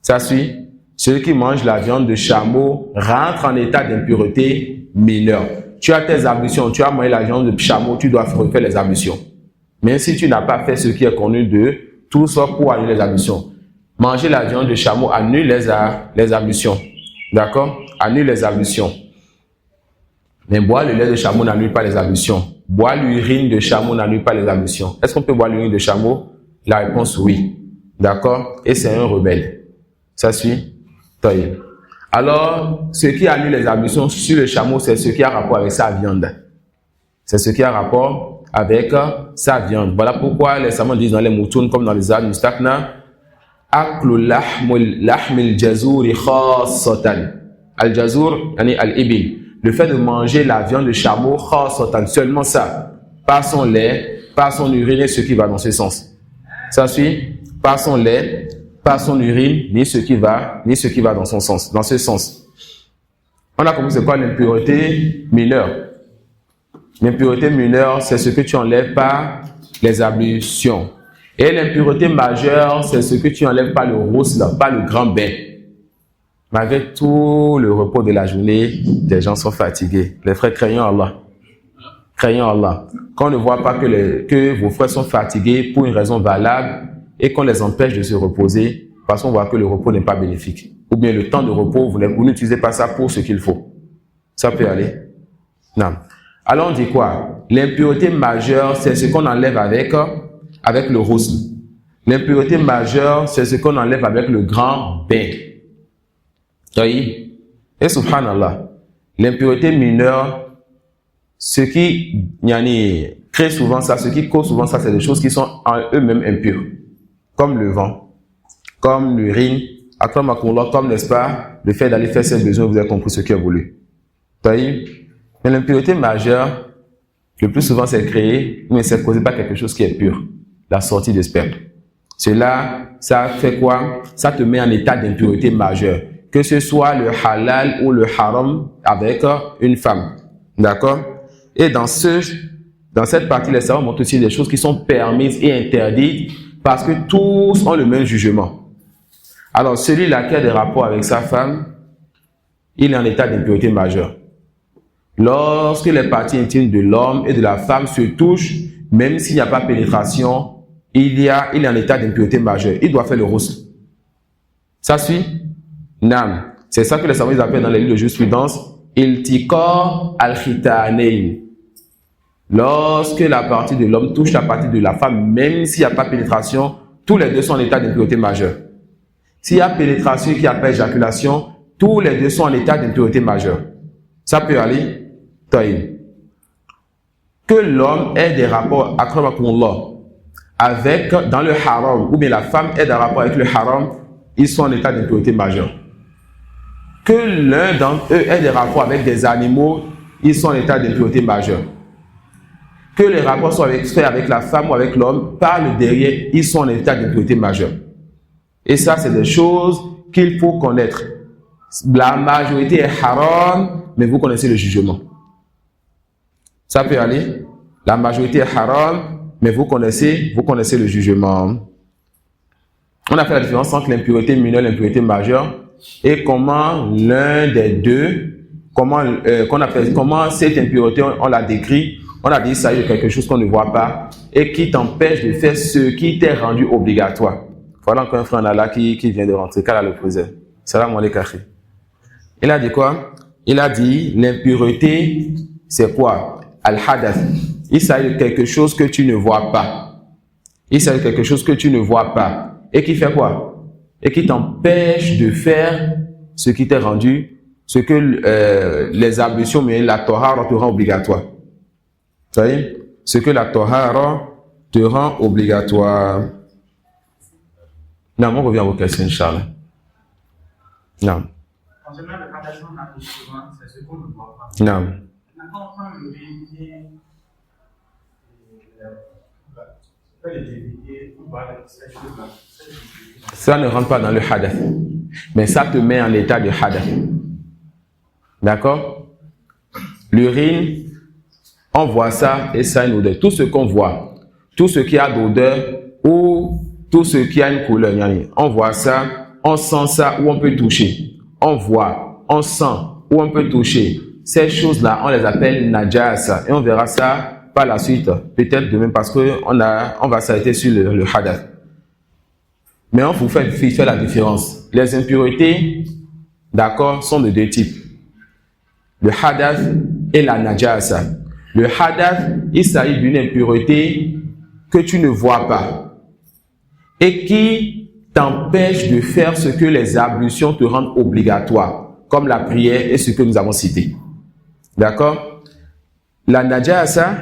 Ça suit? Ceux qui mangent la viande de chameau rentrent en état d'impureté mineure. Tu as tes ablutions, tu as mangé la viande de chameau, tu dois refaire les ablutions. Mais si tu n'as pas fait ce qui est connu de tout ça pour annuler les ablutions. Manger la viande de chameau annule les ablutions. D'accord? Annule les ablutions. Mais boire le lait de chameau n'annule pas les ablutions. Boire l'urine de chameau n'annule pas les ablutions. Est-ce qu'on peut boire l'urine de chameau? La réponse oui. D'accord? Et c'est un rebelle. Ça suit? Taïb. Alors, ce qui annule les ablutions sur le chameau, c'est ce qui a rapport avec sa viande. C'est ce qui a rapport avec sa viande. Voilà pourquoi les savants disent dans les moutons comme dans les Al Mustakna, Aklu lahmil jazuri khassatan. Al-jazur, al-ibil. Le fait de manger la viande de chameau khassatan, seulement ça. Pas son lait, pas son urine et ce qui va dans ce sens. Ça suit? Pas son lait, pas son urine, ni ce qui va dans son sens, dans ce sens. On a compris c'est quoi l'impureté mineure. L'impureté mineure, c'est ce que tu enlèves par les ablutions. Et l'impureté majeure, c'est ce que tu enlèves par le ghusl, par le grand bain. Malgré tout le repos de la journée, des gens sont fatigués. Les frères, craignons Allah. Craignons Allah. Quand on ne voit pas que vos frères sont fatigués pour une raison valable et qu'on les empêche de se reposer, parce qu'on voit que le repos n'est pas bénéfique. Ou bien le temps de repos, vous n'utilisez pas ça pour ce qu'il faut. Ça peut aller. Non. Alors on dit quoi? L'impureté majeure, c'est ce qu'on enlève avec le ghusl. L'impureté majeure, c'est ce qu'on enlève avec le grand bain. Oui. Et subhanallah, l'impureté mineure, ce qui crée souvent ça, ce qui cause souvent ça, c'est des choses qui sont en eux-mêmes impures. Comme le vent, comme l'urine, comme n'est-ce pas, le fait d'aller faire ses besoins, vous avez compris ce qu'il a voulu. Oui. Mais l'impureté majeure, le plus souvent c'est créé, mais c'est causé par quelque chose qui est pur. La sortie de sperme. Cela, ça fait quoi? Ça te met en état d'impureté majeure. Que ce soit le halal ou le haram avec une femme. D'accord? Et dans cette partie, les savants montrent aussi des choses qui sont permises et interdites parce que tous ont le même jugement. Alors, celui-là qui a des rapports avec sa femme, il est en état d'impureté majeure. Lorsque les parties intimes de l'homme et de la femme se touchent, même s'il n'y a pas pénétration, il est en état d'impureté majeure. Il doit faire le ghusl. Ça suit? Nam. C'est ça que les savants appellent dans les livres de jurisprudence iltiqa al-khitanayn. Lorsque la partie de l'homme touche la partie de la femme, même s'il n'y a pas pénétration, tous les deux sont en état d'impureté majeure. S'il y a pénétration et qu'il n'y a pas éjaculation, tous les deux sont en état d'impureté majeure. Ça peut aller? Taïm. Que l'homme ait des rapports avec, dans le haram, ou bien la femme ait des rapports avec le haram, ils sont en état d'impureté majeure. Que l'un d'entre eux ait des rapports avec des animaux, ils sont en état d'impureté majeure. Que les rapports soient faits avec la femme ou avec l'homme, par le derrière, ils sont en état d'impureté majeure. Et ça, c'est des choses qu'il faut connaître. La majorité est haram, mais vous connaissez le jugement. Ça peut aller. La majorité est haram, mais vous connaissez le jugement. On a fait la différence entre l'impureté mineure et l'impureté majeure et comment l'un des deux, comment cette impureté, on l'a décrit. On a dit ça de quelque chose qu'on ne voit pas et qui t'empêche de faire ce qui t'est rendu obligatoire. Voilà encore un frère en Allah qui vient de rentrer. Qu'Allah le préserve. Salam alaikum. Il a dit quoi? Il a dit l'impureté, c'est quoi? Al-hadath. Il s'agit de quelque chose que tu ne vois pas. Il s'agit de quelque chose que tu ne vois pas. Et qui fait quoi? Et qui t'empêche de faire ce qui t'est rendu, ce que les ablutions, mais la Torah te rend obligatoire. Vous voyez? Ce que la Torah te rend obligatoire. Non, on revient à vos questions, Inch'Allah. Non. Concernant le partage en accouchement, c'est ce qu'on ne voit pas. Non. Maintenant, quand le bébé peut le dévier ou pas cette chose-là. Ça ne rentre pas dans le hadath. Mais ça te met en état de hadath. D'accord? L'urine, on voit ça et ça a une odeur. Tout ce qu'on voit, tout ce qui a d'odeur ou tout ce qui a une couleur, on voit ça, on sent ça ou on peut toucher. On voit, on sent ou on peut toucher. Ces choses-là, on les appelle najasa. Et on verra ça par la suite, peut-être demain, parce qu'on va s'arrêter sur le hadath. Mais on vous fait la différence. Les impuretés, d'accord, sont de deux types. Le hadath et la najasa. Le hadath, il s'agit d'une impureté que tu ne vois pas et qui t'empêche de faire ce que les ablutions te rendent obligatoire, comme la prière et ce que nous avons cité. D'accord? La najasa,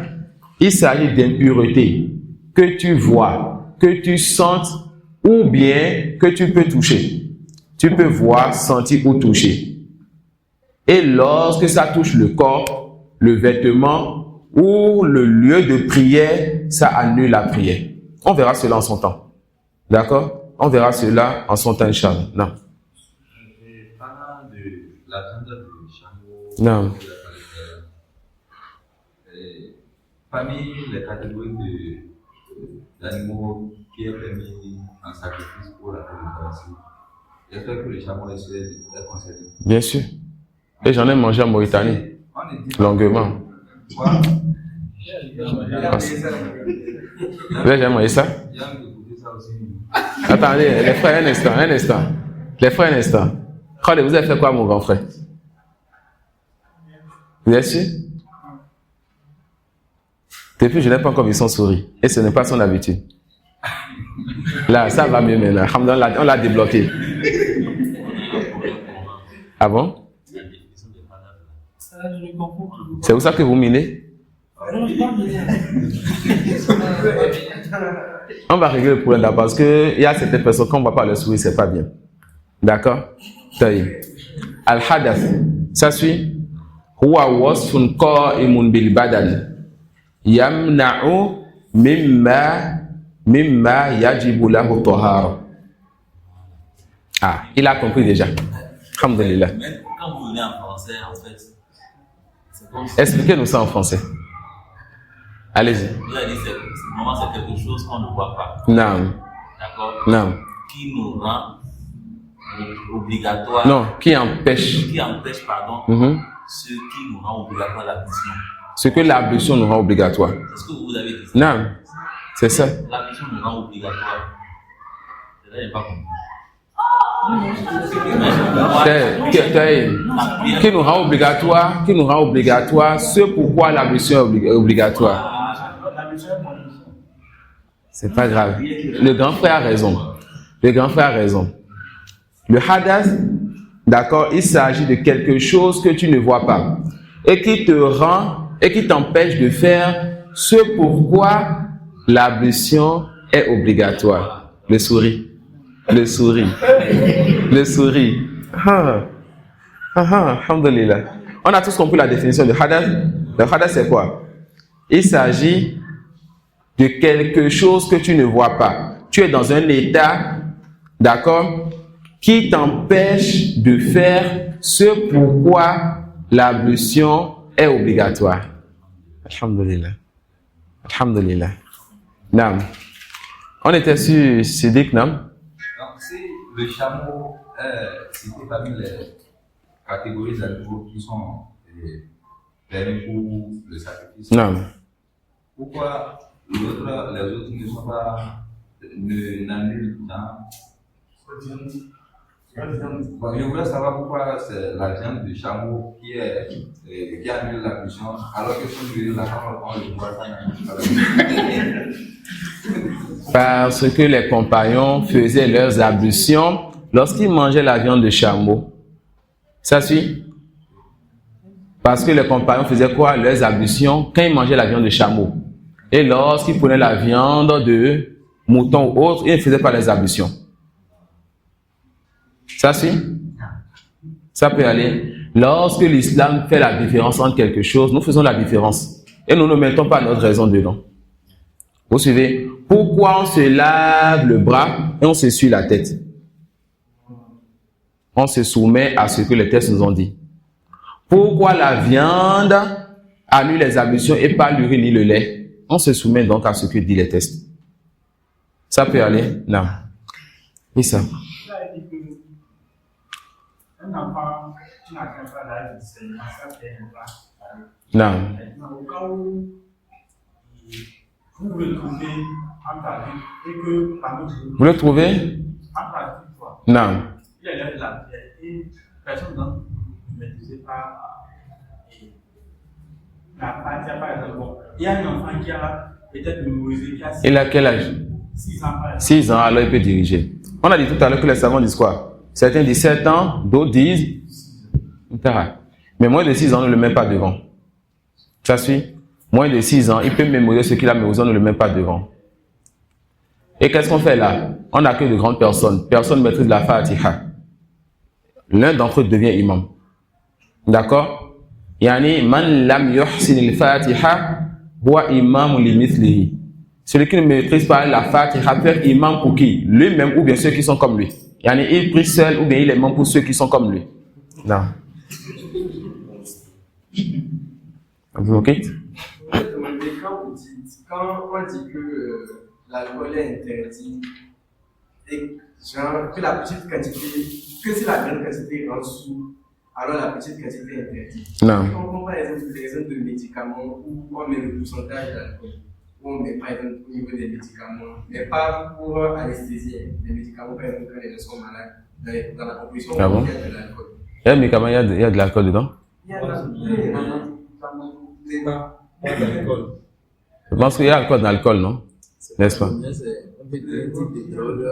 il s'agit d'impureté que tu vois, que tu sentes ou bien que tu peux toucher. Tu peux voir, sentir ou toucher. Et lorsque ça touche le corps, le vêtement ou le lieu de prière, ça annule la prière. On verra cela en son temps. D'accord? On verra cela en son temps, Inch'Allah. Non. Parlant de la viande de chameau, Non. Parmi les catégories d'animaux qui est permis en sacrifice pour la préservation, j'espère que le chameau est concerné. Bien sûr. Et j'en ai mangé en Mauritanie. Longuement. Quoi? Vous avez jamais mangé ça? J'ai envie d'écouter ça aussi. Attendez, les frères, un instant. Les frères, un instant. Khaled, vous avez fait quoi, mon grand frère? Vous êtes sûr? Depuis, je n'ai pas encore vu son sourire. Et ce n'est pas son habitude. Là, ça va mieux maintenant. Alhamdoulilah, on l'a débloqué. Ah bon? C'est pour ça que vous minez? On va régler le problème là parce qu'il y a certaines personnes, quand on ne va pas leur sourire, c'est pas bien. D'accord? Al-Hadath. Ça suit? Huwa wasfun qa'imun bil badan. Yamna'u mimma yajibu lahu tahara. Ah, il a compris déjà. Alhamdulillah. Quand vous venez en français, en fait, c'est comme si Expliquez-nous ça en français. Allez-y. vous avez dit vraiment c'est quelque chose qu'on ne voit pas. Non. D'accord? Non. Qui nous rend obligatoire. Non, qui empêche. Qui empêche, pardon, ce qui nous rend obligatoire l'ablution. Ce que l'ablution nous rend obligatoire. C'est ce que vous avez dit. Non. C'est ça. L'ablution nous rend obligatoire. C'est là, je n'ai pas compris. Qui nous rend obligatoire, ce pourquoi l'ablution est obligatoire. C'est pas grave. Le grand frère a raison. Le hadath, d'accord, il s'agit de quelque chose que tu ne vois pas et qui te rend et qui t'empêche de faire ce pourquoi l'ablution est obligatoire. Le souris. Alhamdulillah. On a tous compris la définition de hadath. Le hadath, c'est quoi? Il s'agit de quelque chose que tu ne vois pas. Tu es dans un état, d'accord, qui t'empêche de faire ce pourquoi l'ablution est obligatoire. Alhamdulillah. Nam. On était sur Siddiq, Nam. Donc, si le chameau est cité parmi les catégories d'animaux qui sont permis pour le sacrifice, Nam. pourquoi les autres ne sont pas n'annulent dans. Bon, je voulais savoir pourquoi c'est la viande du chameau qui annule l'ablution, alors que si on la parole, on le voit pas. Parce que les compagnons faisaient leurs ablutions lorsqu'ils mangeaient la viande de chameau. Ça suit? Parce que les compagnons faisaient quoi? Leurs ablutions quand ils mangeaient la viande de chameau. Et lorsqu'ils prenaient la viande de mouton ou autre, ils ne faisaient pas les ablutions. Ça suit? Ça peut aller. Lorsque l'islam fait la différence entre quelque chose, nous faisons la différence. Et nous ne mettons pas notre raison dedans. Vous suivez? Pourquoi on se lave le bras et on s'essuie la tête? On se soumet à ce que les textes nous ont dit. Pourquoi la viande annule les ablutions et pas l'urine ni le lait? On se soumet donc à ce que disent les textes. Ça peut aller? Non. Et ça? Un enfant qui n'atteint pas l'âge de saignement, ça fait un pas. Non. Au cas où vous le trouvez en pratique et que parmi Vous le trouvez? en pratique, quoi. Non. Il a l'air de la pierre et personne ne maîtrisait pas la partie, par exemple. Bon, il y a un enfant qui a peut-être mémorisé, qui a Il a quel âge? 6 ans, par exemple. 6 ans, alors il peut diriger. On a dit tout à l'heure que les savants disent quoi? Certains disent 7 ans, d'autres disent, etc. Mais moins de 6 ans, ne le met pas devant. Ça suit? Moins de 6 ans, il peut mémoriser ce qu'il a mémorisé, on ne le met pas devant. Et qu'est-ce qu'on fait là? On n'a que de grandes personnes. Personne ne maîtrise la Fatiha. L'un d'entre eux devient imam. D'accord? Yani, man lam yuhsin al-Fatiha, huwa imam li mithlihi. Celui qui ne maîtrise pas la Fatiha peut être imam pour qui? Lui-même ou bien ceux qui sont comme lui. Yani, il prie seul ou bien il est imam pour ceux qui sont comme lui. Non. Vous ok? Quand on dit que l'alcool est interdit et genre, que la petite quantité, que si la grande quantité est en dessous, alors la petite quantité est interdite. Non. On prend par exemple les exemples de médicaments où on met le pourcentage d'alcool, où on met par exemple au niveau des médicaments, mais pas pour anesthésier. Les médicaments, par exemple, quand les gens sont malades, dans la composition, Ah bon? il y a de l'alcool. Il y a un médicament, il y a de l'alcool dedans? Il y a de l'alcool. Je pense qu'il y a alcool dans l'alcool, non? N'est-ce pas? C'est un type de drogue,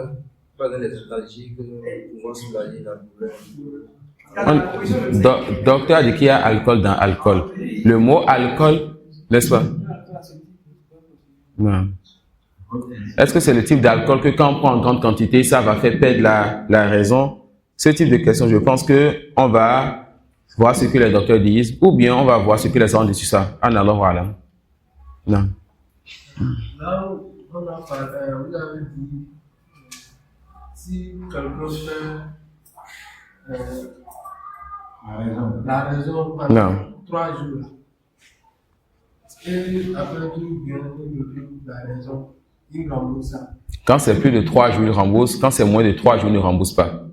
pas dans les stratégies pour pouvoir soulager la douleur. Docteur a dit qu'il y a alcool dans alcool. Le mot alcool, n'est-ce pas? Non. Est-ce que c'est le type d'alcool que quand on prend en grande quantité, ça va faire perdre la raison? Ce type de question, je pense qu'on va voir ce que les docteurs disent, ou bien on va voir ce que les gens disent sur ça. En allant voilà. Non. Là, on a parlé, vous avez dit, si quelqu'un fait la raison pendant 3 jours, et après tout bien, la raison, il rembourse ça. Quand c'est plus de 3 jours, il rembourse. Quand c'est moins de 3 jours, il ne rembourse pas.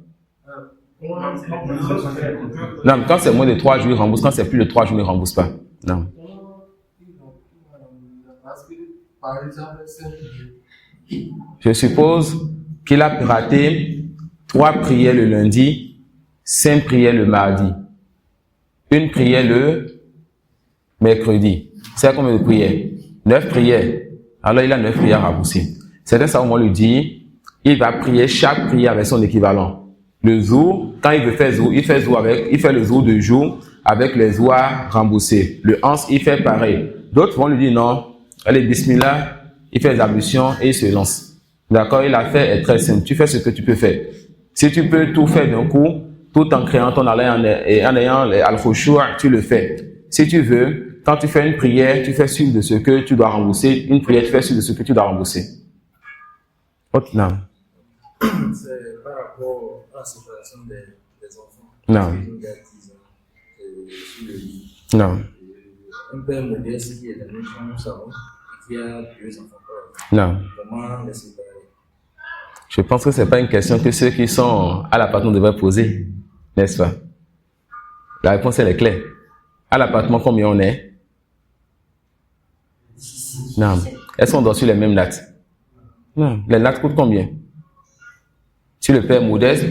Non, quand c'est moins de 3 jours, il rembourse. Quand c'est plus de 3 jours, il ne rembourse pas. Non. Par exemple, Je suppose qu'il a raté 3 prières le lundi, 5 prières le mardi, 1 prière le mercredi. C'est combien de prières? 9 prières. Alors il a 9 prières à rembourser. Certains savants lui disent, il va prier chaque prière avec son équivalent. Le jour, quand il veut faire jour, il fait le jour de jour avec les jours à rembourser. Le ans, il fait pareil. D'autres vont lui dire non. Allez, bismillah, il fait les ablutions et il se lance. D'accord? Et l'affaire est très simple. Tu fais ce que tu peux faire. Si tu peux tout faire d'un coup, tout en créant ton Allah et en ayant al-khushu', tu le fais. Si tu veux, quand tu fais une prière, tu fais suivre de ce que tu dois rembourser. Une prière, tu fais suivre de ce que tu dois rembourser. Autre non. C'est par rapport à la séparation des enfants. Non. Non. Un père modeste qui est dans une chambre, nous savons, et qui a 2 enfants. Non. Comment les séparer? Je pense que ce n'est pas une question que ceux qui sont à l'appartement devraient poser, n'est-ce pas? La réponse, elle est claire. À l'appartement, combien on est? Non. Est-ce qu'on dort sur les mêmes nattes? Non. Les nattes coûtent combien? Si le père est modeste,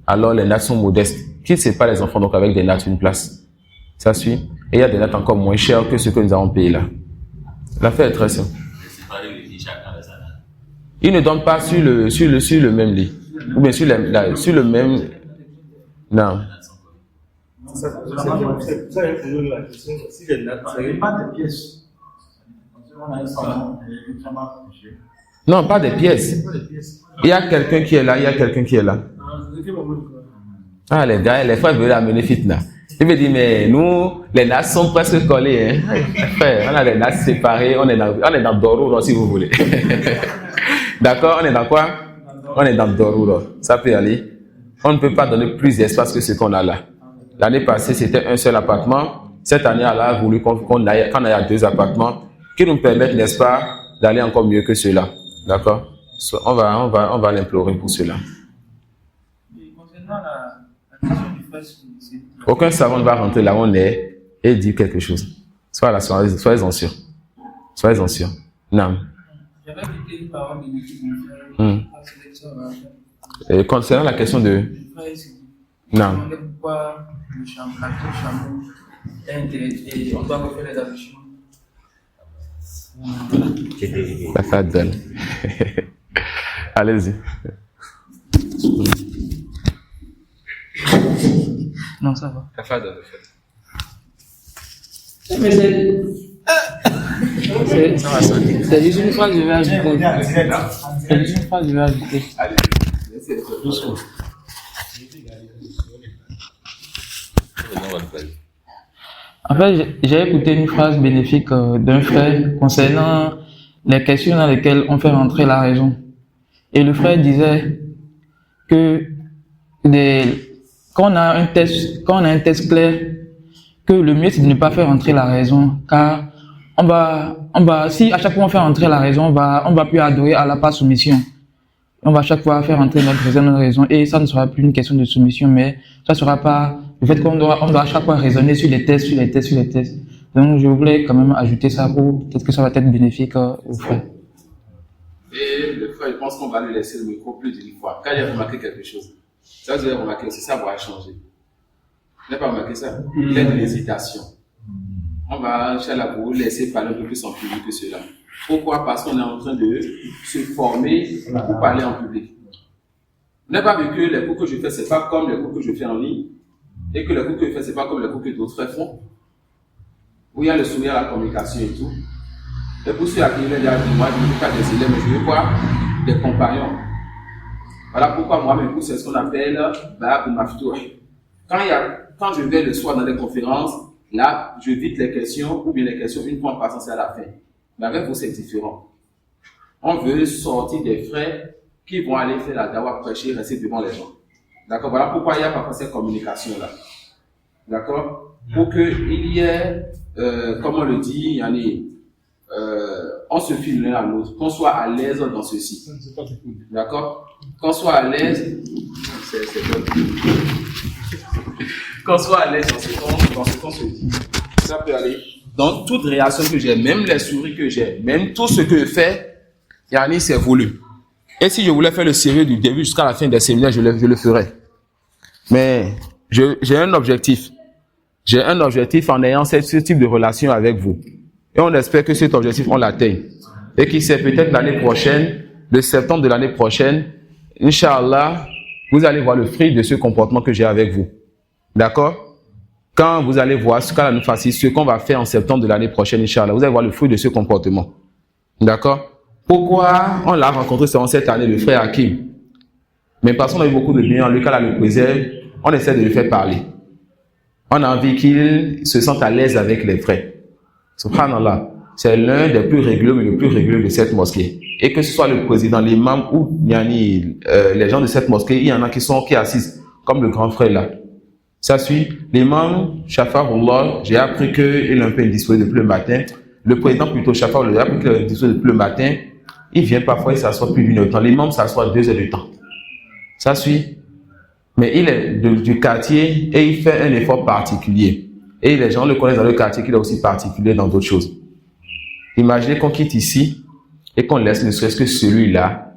alors les nattes sont modestes. Qui ne sépare les enfants donc avec des nattes une place? Ça suit? Et il y a des nattes encore moins chères que ce que nous avons payé là. L'affaire est très simple. Il ne donne pas sur le même lit. Ou bien sur le même... Non. Ça est la question. Si les nattes, ça n'est pas des pièces. On a un salon et une chambre à coucher. Non, pas des pièces. Il y a quelqu'un qui est là, il y a quelqu'un qui est là. Ah, les gars, les frères veulent amener fitna. Il me dit, mais nous, les nattes sont presque collées. Hein. Frère, on a les nattes séparées, on est dans Doruro, si vous voulez. D'accord, on est dans quoi? On est dans Doruro. Ça peut aller. On ne peut pas donner plus d'espace que ce qu'on a là. L'année passée, c'était un seul appartement. Cette année, Allah a voulu qu'on aille 2 appartements qui nous permettent, n'est-ce pas, d'aller encore mieux que cela. D'accord? On va l'implorer pour cela. Et concernant la question du frère, Aucun savant ne va rentrer là où on est et dire quelque chose. Soyez-en sûrs. Soyez-en sûrs. Non. j'avais écouté une parole de l'équipe Et concernant la question de... Non. Pourquoi le chameau est interdit et on doit refaire les ablutions. Ça fait donne. Allez-y. Non, ça va. Tafadhal. Mais c'est juste une phrase que je vais ajouter. C'est juste une phrase que je vais ajouter. Doucement. En fait, j'ai écouté une phrase bénéfique d'un frère concernant les questions dans lesquelles on fait rentrer la raison. Et le frère disait que quand on a un test clair, que le mieux c'est de ne pas faire rentrer la raison, car si à chaque fois on fait rentrer la raison, on va plus adorer Allah par soumission. On va à chaque fois faire rentrer notre raison, et ça ne sera plus une question de soumission, mais ça sera pas le fait qu'on doit à chaque fois raisonner sur les tests. Donc je voulais quand même ajouter ça pour peut-être que ça va être bénéfique aux frères. Et le frère, il pense qu'on va lui laisser le micro plus d'une fois. Quand il a remarqué quelque chose, ça vous avez remarqué aussi, ça va changer. Vous n'avez pas remarqué ça? Il y a de l'hésitation. On va, Inch'Allah, vous laisser parler un peu plus en public que cela. Pourquoi? Parce qu'on est en train de se former pour parler en public. Vous n'avez pas vu que les cours que je fais, c'est pas comme les cours que je fais en ligne, et que les cours que je fais, c'est pas comme les cours que d'autres frères font, où il y a le sourire à la communication et tout. Et pour ceux à qui il y a dit, moi, je ne veux pas des élèves, mais je veux voir des compagnons. Voilà pourquoi moi, mes cours, c'est ce qu'on appelle Ba'ab Maftour. Quand je vais le soir dans des conférences, là, je vite les questions, ou bien les questions une fois en passant, c'est à la fin. Mais avec vous, c'est différent. On veut sortir des frères qui vont aller faire la dawa, prêcher, rester devant les gens. D'accord? Voilà pourquoi il y a parfois cette communication-là. D'accord? Pour qu'il y ait, comme on le dit, on se file l'un à l'autre, qu'on soit à l'aise dans ceci. D'accord? Qu'on soit à l'aise, qu'on soit à l'aise dans ce qu'on se dit. Ça peut aller. Donc, toute réaction que j'ai, même les souris que j'ai, même tout ce que je fais, c'est voulu. Et si je voulais faire le sérieux du début jusqu'à la fin des séminaires, je le ferais. Mais j'ai un objectif. J'ai un objectif en ayant ce type de relation avec vous. Et on espère que cet objectif, on l'atteigne. Et qui sait, peut-être l'année prochaine, le septembre de l'année prochaine, Inch'Allah, vous allez voir le fruit de ce comportement que j'ai avec vous. D'accord? Quand vous allez voir ce qu'on va faire en septembre de l'année prochaine, Inch'Allah, vous allez voir le fruit de ce comportement. D'accord? Pourquoi on l'a rencontré cette année, le frère Hakim? Mais parce qu'on a eu beaucoup de bien, le cas le préserve, on essaie de le faire parler. On a envie qu'il se sente à l'aise avec les frères. Subhanallah, c'est l'un des plus réguleux, mais le plus réguleux de cette mosquée. Et que ce soit le président, l'imam ou les gens de cette mosquée, il y en a qui assistent, comme le grand frère là. Ça suit. L'imam, Shafarullah, j'ai appris qu'il est un peu indisposé depuis le matin. Le président plutôt, Shafarullah, j'ai appris qu'il est indisposé depuis le matin. Il vient parfois, il s'assoit plus d'une heure de temps. L'imam s'assoit 2 heures de temps. Ça suit. Mais il est du quartier et il fait un effort particulier. Et les gens le connaissent dans le quartier qu'il est aussi particulier dans d'autres choses. Imaginez qu'on quitte ici et qu'on laisse ne serait-ce que celui-là,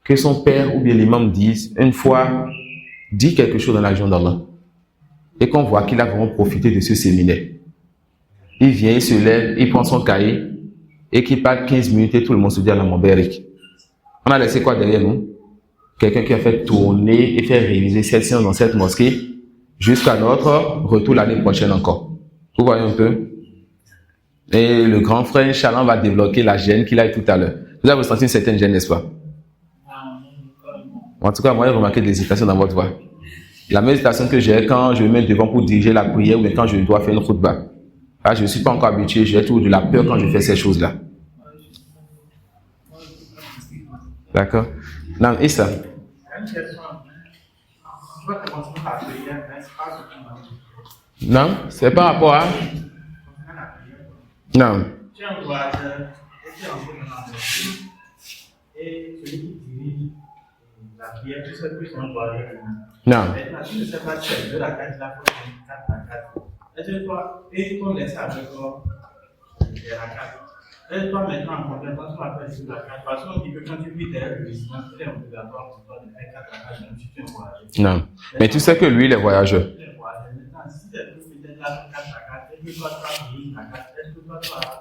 que son père ou bien l'imam dise, une fois, dit quelque chose dans la journée d'Allah. Et qu'on voit qu'il a vraiment profité de ce séminaire. Il vient, il se lève, il prend son cahier et qu'il parle 15 minutes et tout le monde se dit à la Montbéric. On a laissé quoi derrière nous? Quelqu'un qui a fait tourner et faire réaliser cette séance dans cette mosquée jusqu'à notre retour l'année prochaine encore. Vous voyez un peu? Et le grand frère, Inch'Allah, va débloquer la gêne qu'il a eu tout à l'heure. Vous avez ressenti une certaine gêne, n'est-ce pas? En tout cas, moi, j'ai remarqué de l'hésitation dans votre voix. La même hésitation que j'ai quand je me mets devant pour diriger la prière ou quand je dois faire une khutbah. Ah, je ne suis pas encore habitué, j'ai toujours de la peur quand je fais ces choses-là. D'accord? Non, et ça? Non, c'est par rapport à... Non. Non. Et toi, maintenant, en complément, on appelle sur la carte. Parce qu'on dit que quand tu vis derrière le résident, c'est obligatoire pour toi de faire 4 à 4 même si tu es un voyageur. Non. Mais tu sais que lui, il est voyageur. Maintenant, si tu es peut-être là 4 à 4, est-ce que toi, tu vas payer la carte? Est-ce que toi, tu vas faire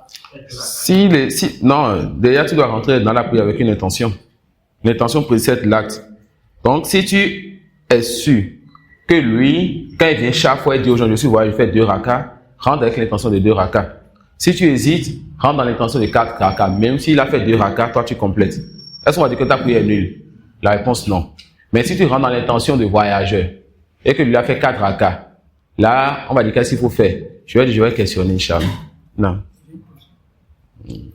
non, déjà, tu dois rentrer dans la prière avec une intention. L'intention précède l'acte. Donc, si tu es sûr que lui, Quand il vient chaque fois, il dit aux gens, je suis voyage, je fais 2 rakas, rentre avec l'intention de 2 rakas. Si tu hésites, rentre dans l'intention de 4 rakas. Même s'il a fait 2 rakas, toi tu complètes. Est-ce qu'on va dire que ta prière est nulle? La réponse non. Mais si tu rentres dans l'intention de voyageur et que lui a fait 4 rakas, là, on va dire qu'est-ce qu'il faut faire? Je vais questionner, Inch'Allah. Non.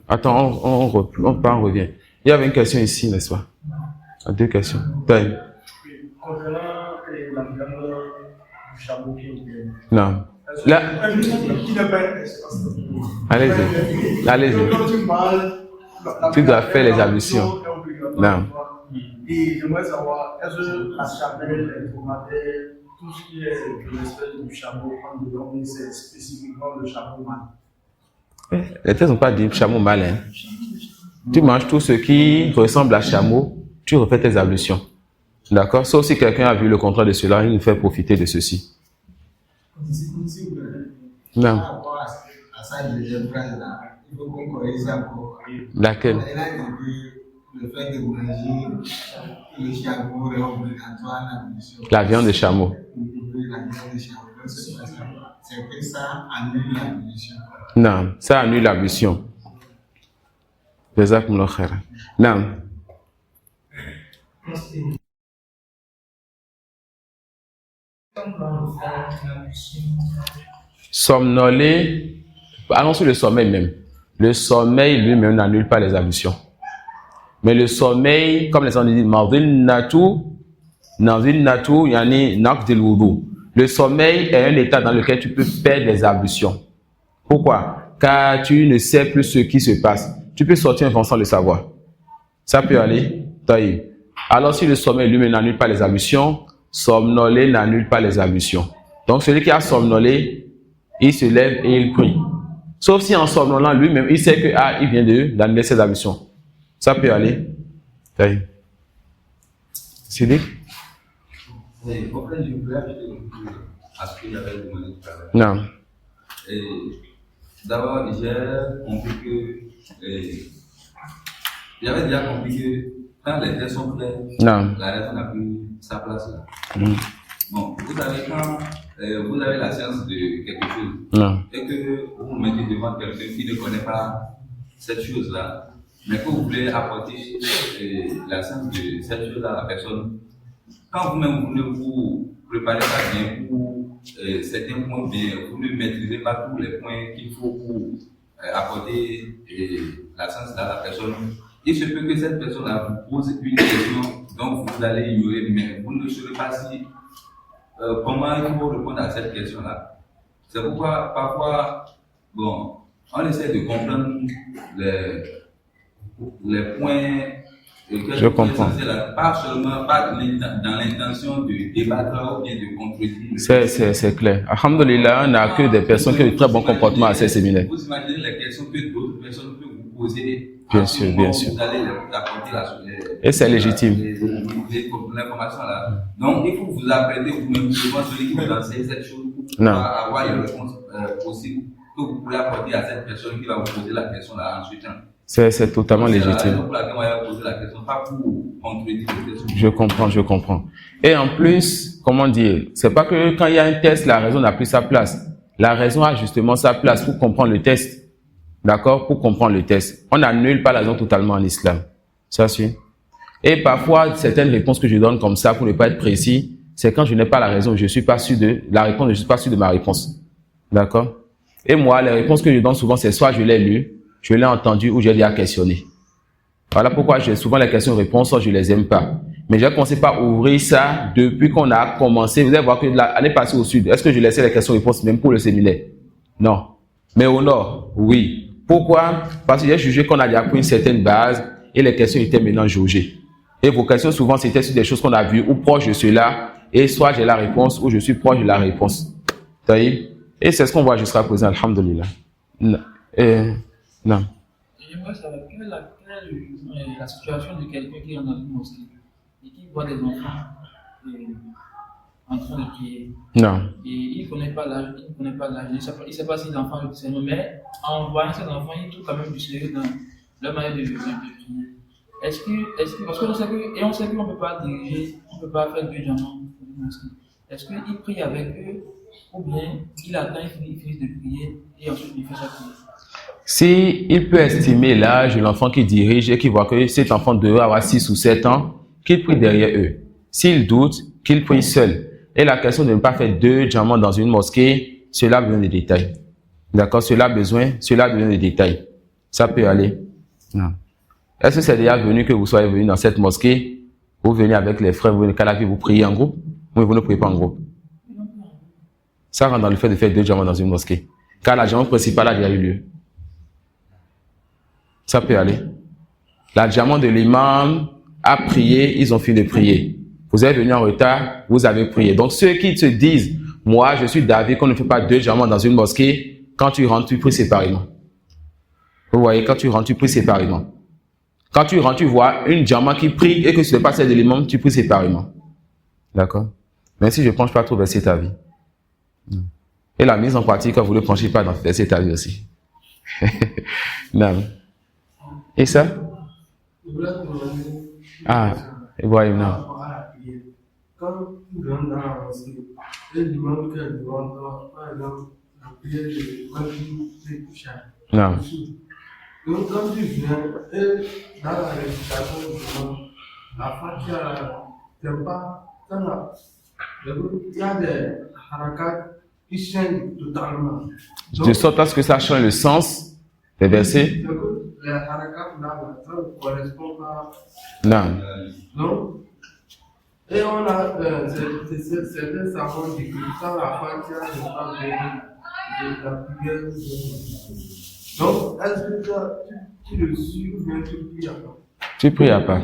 Attends, on revient. Il y avait une question ici, n'est-ce pas? 2 questions. Time. Concernant la viande du chameau qui est bien. Non. Là. Qui n'est pas Allez-y. Allez-y. Quand tu parles, Tu dois faire les ablutions. Non. Et j'aimerais savoir, est-ce que la chapelle, les tomates, tout ce qui est de l'espèce du chameau, quand dedans, c'est spécifiquement le chameau mâle? Les textes n'ont pas dit chameau mâle. Hein. Tu manges tout ce qui ressemble à chameau, tu refais tes ablutions. D'accord? Sauf si quelqu'un a vu le contraire de cela, il nous fait profiter de ceci. Non. Par rapport à ça, deuxième phrase là, il faut qu'on corrige encore. Laquelle? Elle a dit que le fait de manger le chameau est obligatoire à l'ablution. La viande de chameau. La viande de chameau. C'est que ça annule l'ablution. Non, ça annule l'ablution. Jazakumullah khairan. Non. Somnoler, allons sur le sommeil même. Le sommeil lui-même n'annule pas les ablutions. Mais le sommeil, comme les gens disent, yani naqdil wudu. Le sommeil est un état dans lequel tu peux perdre les ablutions. Pourquoi? Car tu ne sais plus ce qui se passe. Tu peux sortir un vent sans le savoir. Ça peut aller. Taïb. Alors si le sommeil lui-même n'annule pas les ablutions, somnoler n'annule pas les ablutions. Donc celui qui a somnolé, il se lève et il prie. Sauf si en somnolant lui-même, il sait que il vient d'annuler ses ablutions. Ça peut aller. Taïb. C'est dit? Et en fait, je voulais ajouter à ce que j'avais demandé tout à l'heure. Non. D'abord, j'ai compris que j'avais déjà compris que quand les faits sont clairs, la raison n'a plus sa place là. Bon, vous savez, quand vous avez la science de quelque chose et que vous vous mettez devant quelqu'un qui ne connaît pas cette chose-là, mais que vous voulez apporter la science de cette chose-là à la personne, quand vous-même vous voulez vous préparer ça bien pour certains points bien, vous ne maîtrisez pas tous les points qu'il faut pour apporter la science à la personne. Il se peut que cette personne-là vous pose une question dont vous allez ignorer, mais vous ne saurez pas si comment il faut répondre à cette question-là. C'est pourquoi parfois, bon, on essaie de comprendre les points. Je comprends. Pas seulement dans l'intention de débattre ou bien de contredire. C'est clair. Alhamdulillah, on n'a que des personnes qui ont un très bon comportement à ces séminaires. Vous imaginez les questions que d'autres personnes peuvent vous poser. Bien sûr, bien sûr. Vous allez apporter et c'est légitime. L'information là. Donc, il faut vous apprêter vous-même devant celui qui vous enseigne cette chose pour avoir les réponses possibles que vous pouvez apporter à cette personne qui va vous poser la question là ensuite. C'est totalement légitime. Je comprends. Et en plus, comment dire, c'est pas que quand il y a un test, la raison n'a plus sa place. La raison a justement sa place pour comprendre le test. D'accord? Pour comprendre le test. On n'annule pas la raison totalement en islam. Ça suit. Et parfois, certaines réponses que je donne comme ça, pour ne pas être précis, c'est quand je n'ai pas la raison, je suis pas sûr de la réponse, je suis pas sûr de ma réponse. D'accord? Et moi, les réponses que je donne souvent, c'est soit je l'ai lu, je l'ai entendu ou j'ai déjà questionné. Voilà pourquoi j'ai souvent les questions-réponses, soit je les aime pas. Mais j'ai commencé par ouvrir ça depuis qu'on a commencé. Vous allez voir que l'année passée au sud, est-ce que je laissais les questions-réponses même pour le séminaire? Non. Mais au nord, oui. Pourquoi? Parce que j'ai jugé qu'on a déjà pris une certaine base et les questions étaient maintenant jaugées. Et vos questions souvent c'était sur des choses qu'on a vues ou proches de cela. Et soit j'ai la réponse ou je suis proche de la réponse. Et c'est ce qu'on voit jusqu'à présent, alhamdulillah. Non. J'aimerais savoir quelle est la situation de quelqu'un qui est dans une mosquée et qui voit des enfants en train de prier. Non. Et il ne connaît pas l'âge, il ne sait pas si l'enfant est du Seigneur, mais en voyant ces enfants, il trouve quand même du sérieux dans leur manière de prier. Parce qu'on sait qu'on ne peut pas diriger, on ne peut pas faire du diamant dans une mosquée. est-ce qu'il prie avec eux ou bien il attend, il finit de prier et ensuite il fait sa prière? Si il peut estimer l'âge de l'enfant qui dirige et qu'il voit que cet enfant devrait avoir 6 ou 7 ans, qu'il prie derrière eux. S'il doute, qu'il prie seul. Et la question de ne pas faire 2 djamans dans une mosquée, cela a besoin de détails. D'accord? Cela a besoin de détails. Ça peut aller. Non. Est-ce que c'est déjà venu que vous soyez venu dans cette mosquée, vous venez avec les frères, vous venez qu'à la vie, vous priez en groupe, ou vous ne priez pas en groupe? Ça rentre dans le fait de faire 2 djamans dans une mosquée. Car la djamma principale a déjà eu lieu. Ça peut aller. La djamma de l'imam a prié, ils ont fini de prier. Vous êtes venu en retard, vous avez prié. Donc ceux qui se disent, moi je suis d'avis qu'on ne fait pas 2 djammas dans une mosquée, quand tu rentres, tu pries séparément. Vous voyez, quand tu rentres, tu pries séparément. Quand tu rentres, tu vois une djamma qui prie et que ce n'est pas celle de l'imam, tu pries séparément. D'accord? Mais si je ne penche pas trop vers cet avis. Et la mise en pratique, vous ne penchez pas vers cet avis aussi. Non. Et ça? Ah, Ibrahim, non. Quand tu rentres dans la mosquée, et l'imam qui demande, par exemple, la prière de Maghrib et Isha. Non. Donc, quand tu viens, et dans la récitation du imam, la Fatiha, t'es pas, il y a des harakats qui changent totalement. De sorte à ce que ça change le sens des versets. Les harakats là, ça ne correspond pas. Non. Non. Et on a certains savants qui quand la Fatiha n'est pas bien de la prière. Donc, est-ce que tu le suis ou bien tu pries à part? Tu pries à part.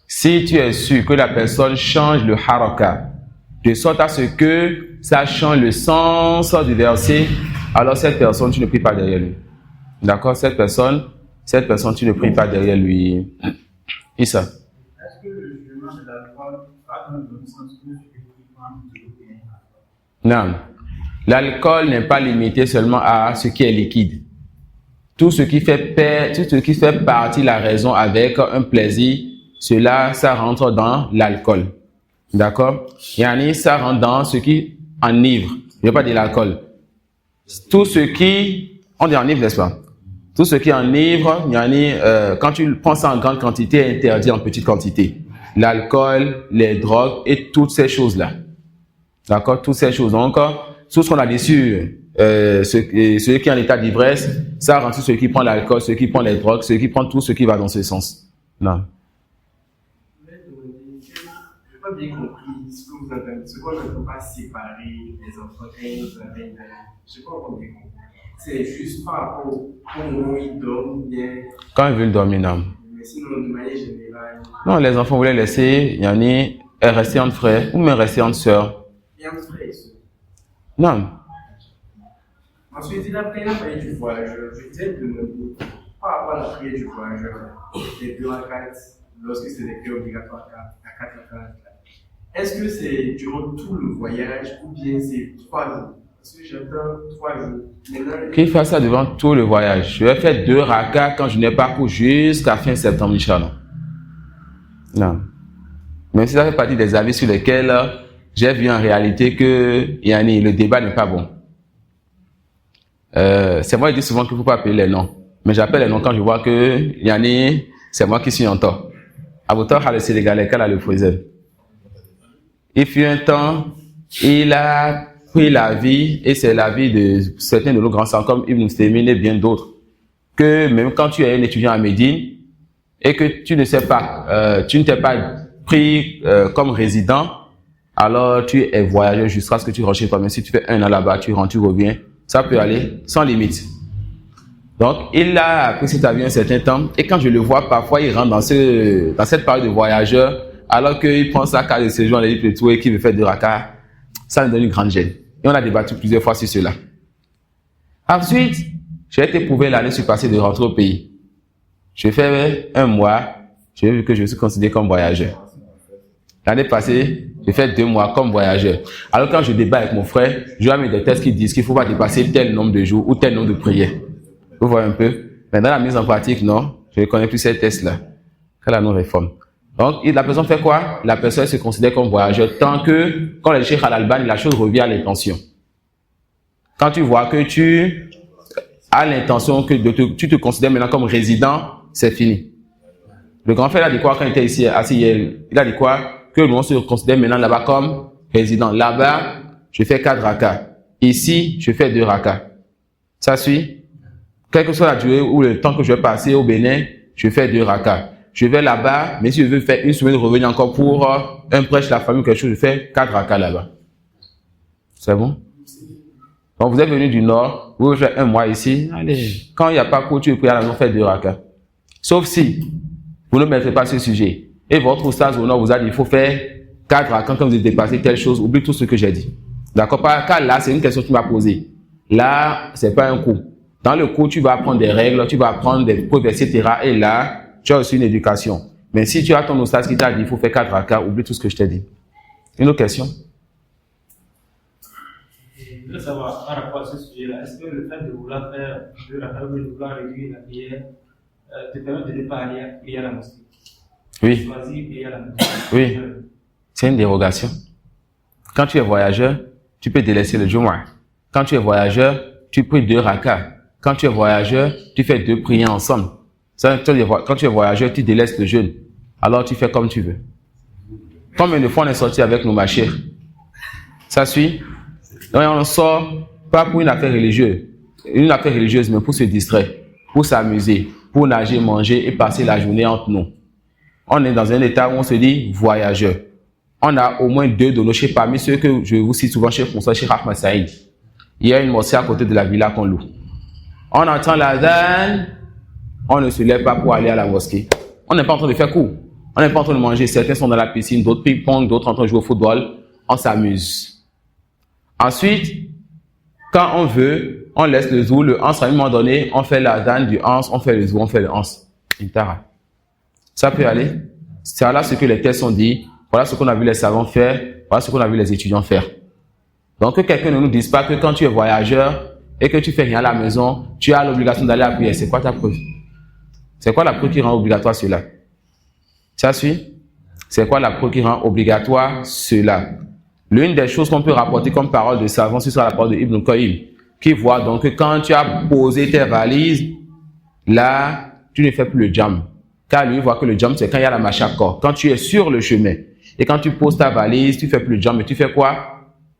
Si tu es sûr que la personne change le haraka, de sorte à ce que ça change le sens du verset, alors cette personne, tu ne pries pas derrière lui. D'accord? Cette personne, tu ne pries pas derrière lui. Et ça? Est-ce que le jugement de l'alcool a un bon sens que Non. L'alcool n'est pas limité seulement à ce qui est liquide. Tout ce qui fait partie de la raison avec un plaisir, cela, ça rentre dans l'alcool. D'accord? Yani, ça rentre dans ce qui enivre. Je ne veux pas dire l'alcool. Tout ce qui, on dit enivre, n'est-ce pas? Tout ce qui enivre, yani, quand tu prends ça en grande quantité, est interdit en petite quantité. L'alcool, les drogues et toutes ces choses-là. D'accord? Toutes ces choses. Donc, tout ce qu'on a dit sur celui qui est en état d'ivresse, ça rend tout celui qui prend l'alcool, celui qui prend les drogues, celui qui prend tout ce qui va dans ce sens. Non. Je n'ai pas bien compris ce que vous entendez. Ce qu'on ne peut pas séparer les enfants quand ils nous amènent. Je n'ai pas encore bien compris. C'est juste par rapport au moment où ils dorment bien. Quand ils veulent dormir, non. Mais sinon, de manière générale. Non, les enfants voulaient laisser, yani, rester entre frères ou même rester entre sœurs. Et entre frères et sœurs. Non. Ensuite, il a pris la prière du voyageur. Je disais de me par rapport à la prière du voyageur, les 2 rakats, lorsque c'est des prières obligatoires à 4 rakats. Est-ce que c'est durant tout le voyage ou bien c'est 3 jours? Parce que j'attends 3 jours. Qu'il fasse ça devant tout le voyage. Je vais faire 2 rakats quand je n'ai pas cours jusqu'à fin septembre, Inch'Allah. Non. Même si ça fait partie des avis sur lesquels j'ai vu en réalité que yani, le débat n'est pas bon. C'est moi qui dis souvent qu'il ne faut pas appeler les noms. Mais j'appelle les noms quand je vois que yani, c'est moi qui suis en tort. Aboutor a le Sénégalais, qu'elle a le faisait. Il fut un temps, il a pris l'avis, et c'est l'avis de certains de nos grands savants comme Ibn Taymiyyah et bien d'autres, que même quand tu es un étudiant à Médine et que tu ne sais pas, tu ne t'es pas pris comme résident, alors tu es voyageur jusqu'à ce que tu rentres chez toi. Mais si tu fais 1 an là-bas, tu rentres, tu reviens, ça peut aller sans limite. Donc, il a pris cet avion un certain temps, et quand je le vois, parfois, il rentre dans cette période de voyageur, alors qu'il prend sa carte de séjour en Égypte et tout, et qu'il veut faire 2 rakats, ça me donne une grande gêne. Et on a débattu plusieurs fois sur cela. Ensuite, j'ai été prouvé l'année passée de rentrer au pays. Je fais 1 mois, j'ai vu que je suis considéré comme voyageur. L'année passée, j'ai fait 2 mois comme voyageur. Alors quand je débat avec mon frère, je lui ai mis des tests qui disent qu'il ne faut pas dépasser tel nombre de jours ou tel nombre de prières. Vous voyez un peu? Mais dans la mise en pratique, non, je ne connais plus ces tests-là. Quelle est la non-réforme? Donc, la personne fait quoi? La personne se considère comme voyageur tant que, quand le Cheikh Al-Albani, la chose revient à l'intention. Quand tu vois que tu as l'intention que tu te considères maintenant comme résident, c'est fini. Le grand frère a dit quoi quand il était ici, assis hier? Il a dit quoi? Que l'on se considère maintenant là-bas comme résident. Là-bas, je fais 4 rakas. Ici, je fais 2 rakas. Ça suit? Quelle que soit la durée ou le temps que je vais passer au Bénin, je fais 2 rakas. Je vais là-bas, mais si je veux faire une semaine, revenir encore pour un prêche, la famille, quelque chose, je fais 4 rakas là-bas. C'est bon? Donc vous êtes venu du Nord, vous faites 1 mois ici, allez. Quand il n'y a pas cours, tu pries à la maison, faites 2 rakas. Sauf si vous ne mettrez pas ce sujet. Et votre oustaz au Nord vous a dit, il faut faire 4 rakas quand vous avez dépassé telle chose, oublie tout ce que j'ai dit. D'accord? Car là, c'est une question que tu m'as posée. Là, c'est pas un cours. Dans le cours, tu vas apprendre des règles, tu vas apprendre des preuves, etc. Et là, tu as aussi une éducation. Mais si tu as ton oustaz qui t'a dit, il faut faire 4 rakas, oublie tout ce que je t'ai dit. Une autre question? Je voudrais savoir, par rapport à ce sujet-là, est-ce que le fait de vouloir faire 2 rakas ou de vouloir réduire la prière te permet de ne pas aller prier à la mosquée? Oui. Choisir prier à la mosquée. Oui. C'est une dérogation. Quand tu es voyageur, tu peux délaisser le Jumu'ah. Quand tu es voyageur, tu pries 2 rakas. Quand tu es voyageur, tu fais 2 prières ensemble. Quand tu es voyageur, tu délaisses le jeûne. Alors tu fais comme tu veux. Combien de fois on est sorti avec nos machères? Ça suit? Donc on sort pas pour une affaire religieuse, mais pour se distraire, pour s'amuser, pour nager, manger et passer la journée entre nous. On est dans un état où on se dit voyageur. On a au moins 2 de nos chefs parmi ceux que je vous cite souvent, Cheikh Moussa, Cheikh Ahmed Saïd. Il y a une mosquée à côté de la villa qu'on loue. On entend l'adhan, on ne se lève pas pour aller à la mosquée. On n'est pas en train de faire cours. On n'est pas en train de manger. Certains sont dans la piscine, d'autres ping-pong, d'autres en train de jouer au football. On s'amuse. Ensuite, quand on veut, on laisse le zou, le ans, à un moment donné, on fait l'adhan du ans, on fait le zou, on fait le ans. Intara. Ça peut aller. C'est là ce que les textes ont dit. Voilà ce qu'on a vu les savants faire. Voilà ce qu'on a vu les étudiants faire. Donc, que quelqu'un ne nous dise pas que quand tu es voyageur et que tu fais rien à la maison, tu as l'obligation d'aller à la prière. C'est quoi ta preuve? C'est quoi la preuve qui rend obligatoire cela? Ça suit? C'est quoi la preuve qui rend obligatoire cela? L'une des choses qu'on peut rapporter comme parole de savant, ce sera la parole de Ibn Qayyim, qui voit donc que quand tu as posé tes valises, là, tu ne fais plus le jam. Car lui, il voit que le jam, c'est quand il y a la machakor. Quand tu es sur le chemin. Et quand tu poses ta valise, tu fais plus le jam, mais tu fais quoi?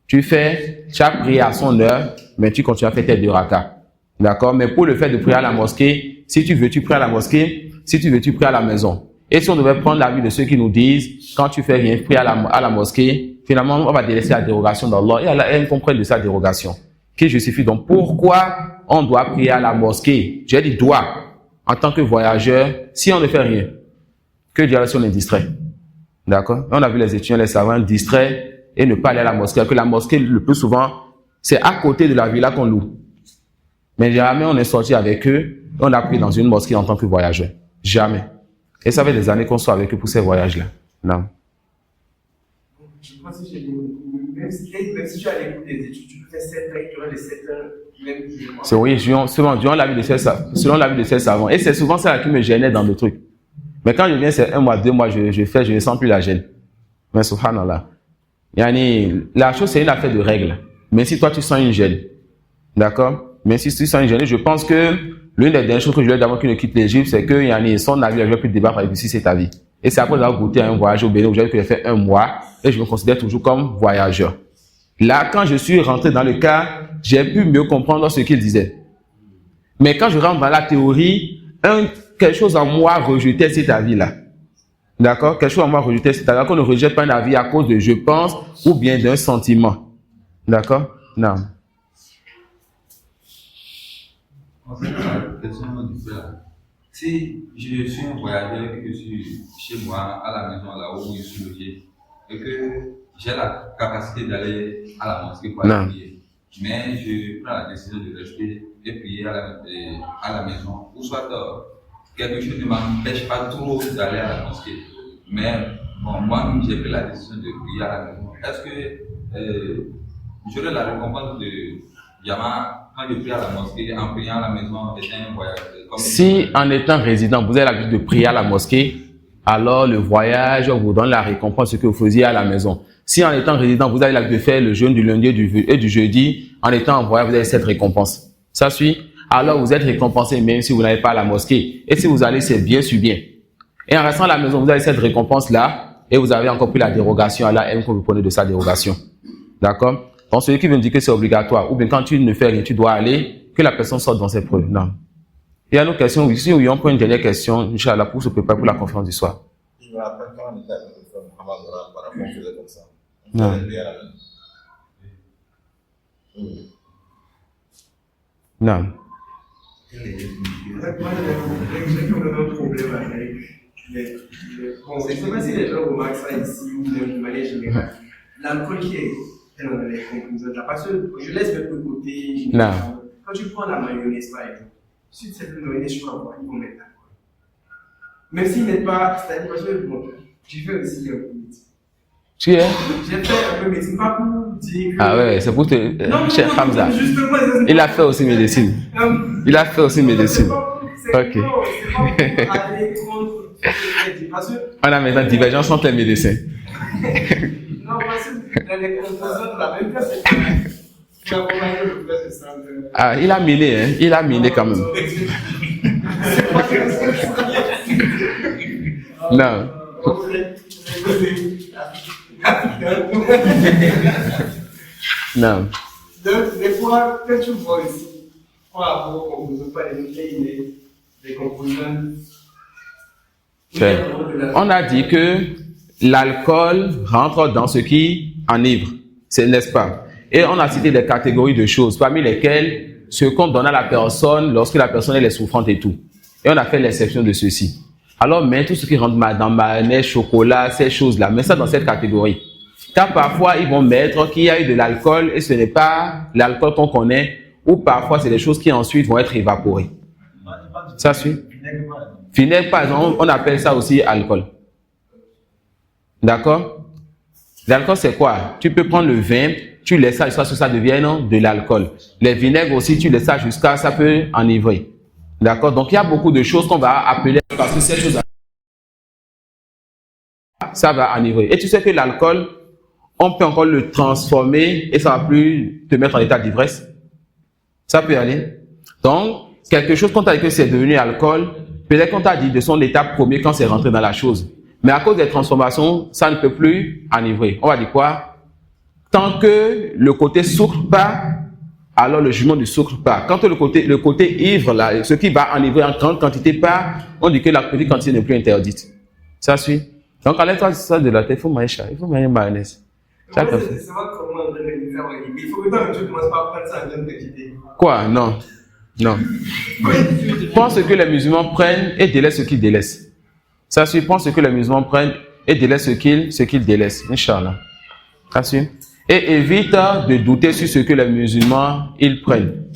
Tu fais chaque prière à son heure, mais tu continues à faire tes 2 rakas. D'accord? Mais pour le fait de prier à la mosquée, si tu veux, tu pries à la mosquée. Si tu veux, tu pries à la maison. Et si on devait prendre l'avis de ceux qui nous disent, quand tu fais rien, prie à la mosquée, finalement, on va délaisser la dérogation d'Allah. Et Allah, elle comprend de sa dérogation. Qui justifie donc pourquoi on doit prier à la mosquée? J'ai dit doit. En tant que voyageur, si on ne fait rien, que Dieu si on est distrait. D'accord? On a vu les étudiants, les savants distraits et ne pas aller à la mosquée. Que la mosquée, le plus souvent, c'est à côté de la villa qu'on loue. Mais jamais on est sorti avec eux, on a pris dans une mosquée en tant que voyageur. Jamais. Et ça fait des années qu'on soit avec eux pour ces voyages-là. Non. Je pense que même si tu as les cours des études, tu peux faire 7 ans, tu auras les 7 ans, même plus. C'est oui, selon l'avis de ces savants. Et c'est souvent ça qui me gênait dans le truc. Mais quand je viens, c'est 1 mois, 2 mois, je ne sens plus la gêne. Mais subhanallah. Yani, la chose, c'est une affaire de règles. Mais si toi, tu sens une gêne, d'accord? Mais si tu sens une gêne, je pense que l'une des dernières choses que je lui ai dit avant qu'il ne quitte l'Égypte, c'est que yani, son avis, je ne vais plus débattre avec lui si c'est ta vie. Et c'est après avoir goûté à un voyage au Bénin où j'ai fait 1 mois et je me considère toujours comme voyageur. Là, quand je suis rentré dans le cas, j'ai pu mieux comprendre ce qu'il disait. Mais quand je rentre dans la théorie, quelque chose en moi rejetait cet avis-là. D'accord? Quelque chose en moi rejetait cet avis-là. Qu'on ne rejette pas un avis à cause de je pense ou bien d'un sentiment. D'accord? Non. Si je suis un voyageur, que je suis chez moi, à la maison, là où je suis logé, et que j'ai la capacité d'aller à la mosquée pour aller prier, mais je prends la décision de rester et prier à la maison, ou soit quelque chose ne m'empêche pas trop d'aller à la mosquée. Mais bon, moi, j'ai pris la décision de prier à la maison. Est-ce que j'aurai la récompense de Yama quand je prie à la mosquée, en priant à la maison, étant un voyageur? Si en étant résident, vous avez l'habitude de prier à la mosquée, alors le voyage vous donne la récompense de ce que vous faisiez à la maison. Si en étant résident, vous avez l'acte de faire le jeûne du lundi et du jeudi, en étant en voyage, vous avez cette récompense. Ça suit? Alors vous êtes récompensé même si vous n'allez pas à la mosquée. Et si vous allez, c'est bien sur bien. Et en restant à la maison, vous avez cette récompense-là et vous avez encore pris la dérogation à la haine que vous prenez de sa dérogation. D'accord? Donc celui qui veut me dire que c'est obligatoire, ou bien quand tu ne fais rien, tu dois aller, que la personne sorte dans ses preuves. Non. Il y a une autre question ici, oui, on prend une dernière question, Inch'Allah, pour se préparer pour la conférence du soir. Je me rappelle quand on était avec le frère Mohamed Oran, par rapport, on faisait comme ça. Non. Non. Moi, j'ai quand même un problème avec bon, je ne sais pas si les gens remarquent ça ici ou de manière générale. L'alcool qui est dans les composants, parce que je laisse un peu de côté. Non. Quand tu prends la mayonnaise, par exemple, si tu sais que la mayonnaise, tu vas voir, ils vont mettre l'alcool. Même s'ils ne mettent pas, c'est-à-dire parce que bon, j'ai fait aussi un peu de médecine. Tu es? J'ai fait un peu de médecine, pas pour dire que... Ah ouais, c'est pour te... Cher Hamza. Justement, il a fait aussi médecine. Il a fait aussi médecine. Ok. On a maintenant divergence entre les médecins. Non, parce que dans les composants, la même chose, c'est ah, il a miné, hein. Il a miné quand même. Non. Non. Donc, des fois, quand tu vois ici, par rapport aux composants, pas les composants. On a dit que l'alcool rentre dans ce qui enivre, n'est-ce pas? Et on a cité des catégories de choses, parmi lesquelles ce qu'on donne à la personne lorsque la personne elle est souffrante et tout. Et on a fait l'exception de ceci. Alors, mais tout ce qui rentre dans mayonnaise, chocolat, ces choses-là, mets ça dans cette catégorie. Car parfois, ils vont mettre qu'il y a eu de l'alcool et ce n'est pas l'alcool qu'on connaît, ou parfois, c'est des choses qui ensuite vont être évaporées. Ça suit? Vinaigre, par exemple, on appelle ça aussi alcool. D'accord? L'alcool, c'est quoi? Tu peux prendre le vin, tu laisses ça jusqu'à ce que ça devienne de l'alcool. Les vinaigres aussi, tu laisses ça jusqu'à ce que ça peut enivrer. D'accord? Donc, il y a beaucoup de choses qu'on va appeler parce que ces choses ça va enivrer. Et tu sais que l'alcool, on peut encore le transformer et ça va plus te mettre en état d'ivresse. Ça peut aller. Donc, quelque chose qu'on t'a dit que c'est devenu alcool, peut-être qu'on t'a dit de son état premier quand c'est rentré dans la chose. Mais à cause des transformations, ça ne peut plus enivrer. On va dire quoi? Tant que le côté sucre pas, alors le jugement du sucre pas. Quand le côté ivre, là, ce qui va enivrer en grande quantité pas, on dit que la petite quantité n'est plus interdite. Ça suit? Donc, à l'intérieur ça de la tête, il faut manger ça, il faut manger mayonnaise. C'est pas comment on il faut que tu commences par prendre ça en grande quantité. Quoi? Non. Non. Pense que les musulmans prennent et délaissent ce qu'ils délaissent. Ça suit, pense que les musulmans prennent et délaissent ce qu'ils délaissent. Inch'Allah. Ça suit. Et évite de douter sur ce que les musulmans ils prennent.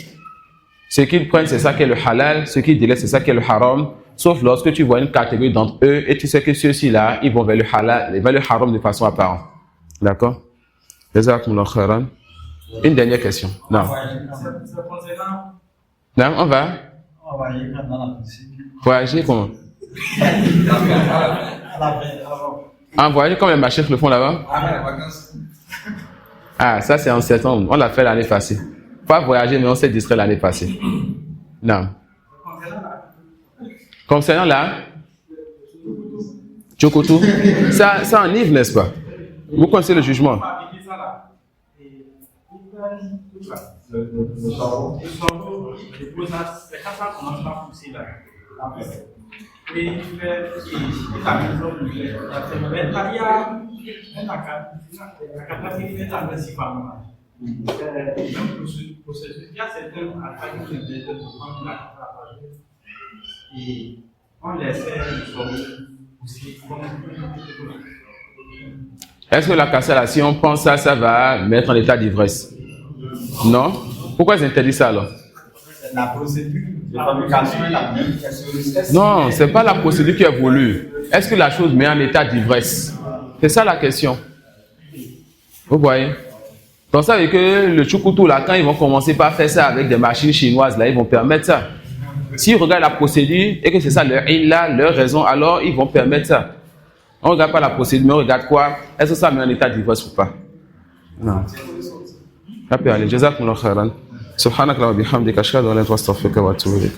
Ce qu'ils prennent, c'est ça qui est le halal. Ce qu'ils délaissent, c'est ça qui est le haram. Sauf lorsque tu vois une catégorie d'entre eux et tu sais que ceux-ci-là, ils vont vers le halal, vers le haram de façon apparente. D'accord? Jazakumullah khairan. Une dernière question. Non. Non, on va. Voyager comment? Voyager comme les machines le font là-bas? Ah, ça c'est en septembre. On l'a fait l'année passée. Pas voyager, mais on s'est distrait l'année passée. Non. Concernant là, Chokotou, ça enivre, n'est-ce pas? Vous connaissez le jugement? C'est quand ça commence à pousser là. Et il fait la maison mais il y a la capacité d'être si pas mal. Même pour ce il y a certains alphabets qui de prendre la capacité et on laisse les choses aussi comme est-ce que la cassation, si on pense ça va mettre en état d'ivresse? Non? Pourquoi ils interdisent ça alors? La procédure de fabrication est la même. Non, ce n'est pas la procédure qui est voulue. Est-ce que la chose met en état d'ivresse? C'est ça la question. Vous voyez? Donc ça veut dire que le choukoutou là, quand ils vont commencer par faire ça avec des machines chinoises, là, ils vont permettre ça. S'ils regardent la procédure et que c'est ça leur illa, leur raison, alors ils vont permettre ça. On ne regarde pas la procédure, mais on regarde quoi? Est-ce que ça met en état de divorce ou pas? Non. Ça peut aller. Jazakumullah khairan. Subhanaka wa bihamdika ashhadu an la ilaha illa anta astaghfiruka wa atubu ilayk.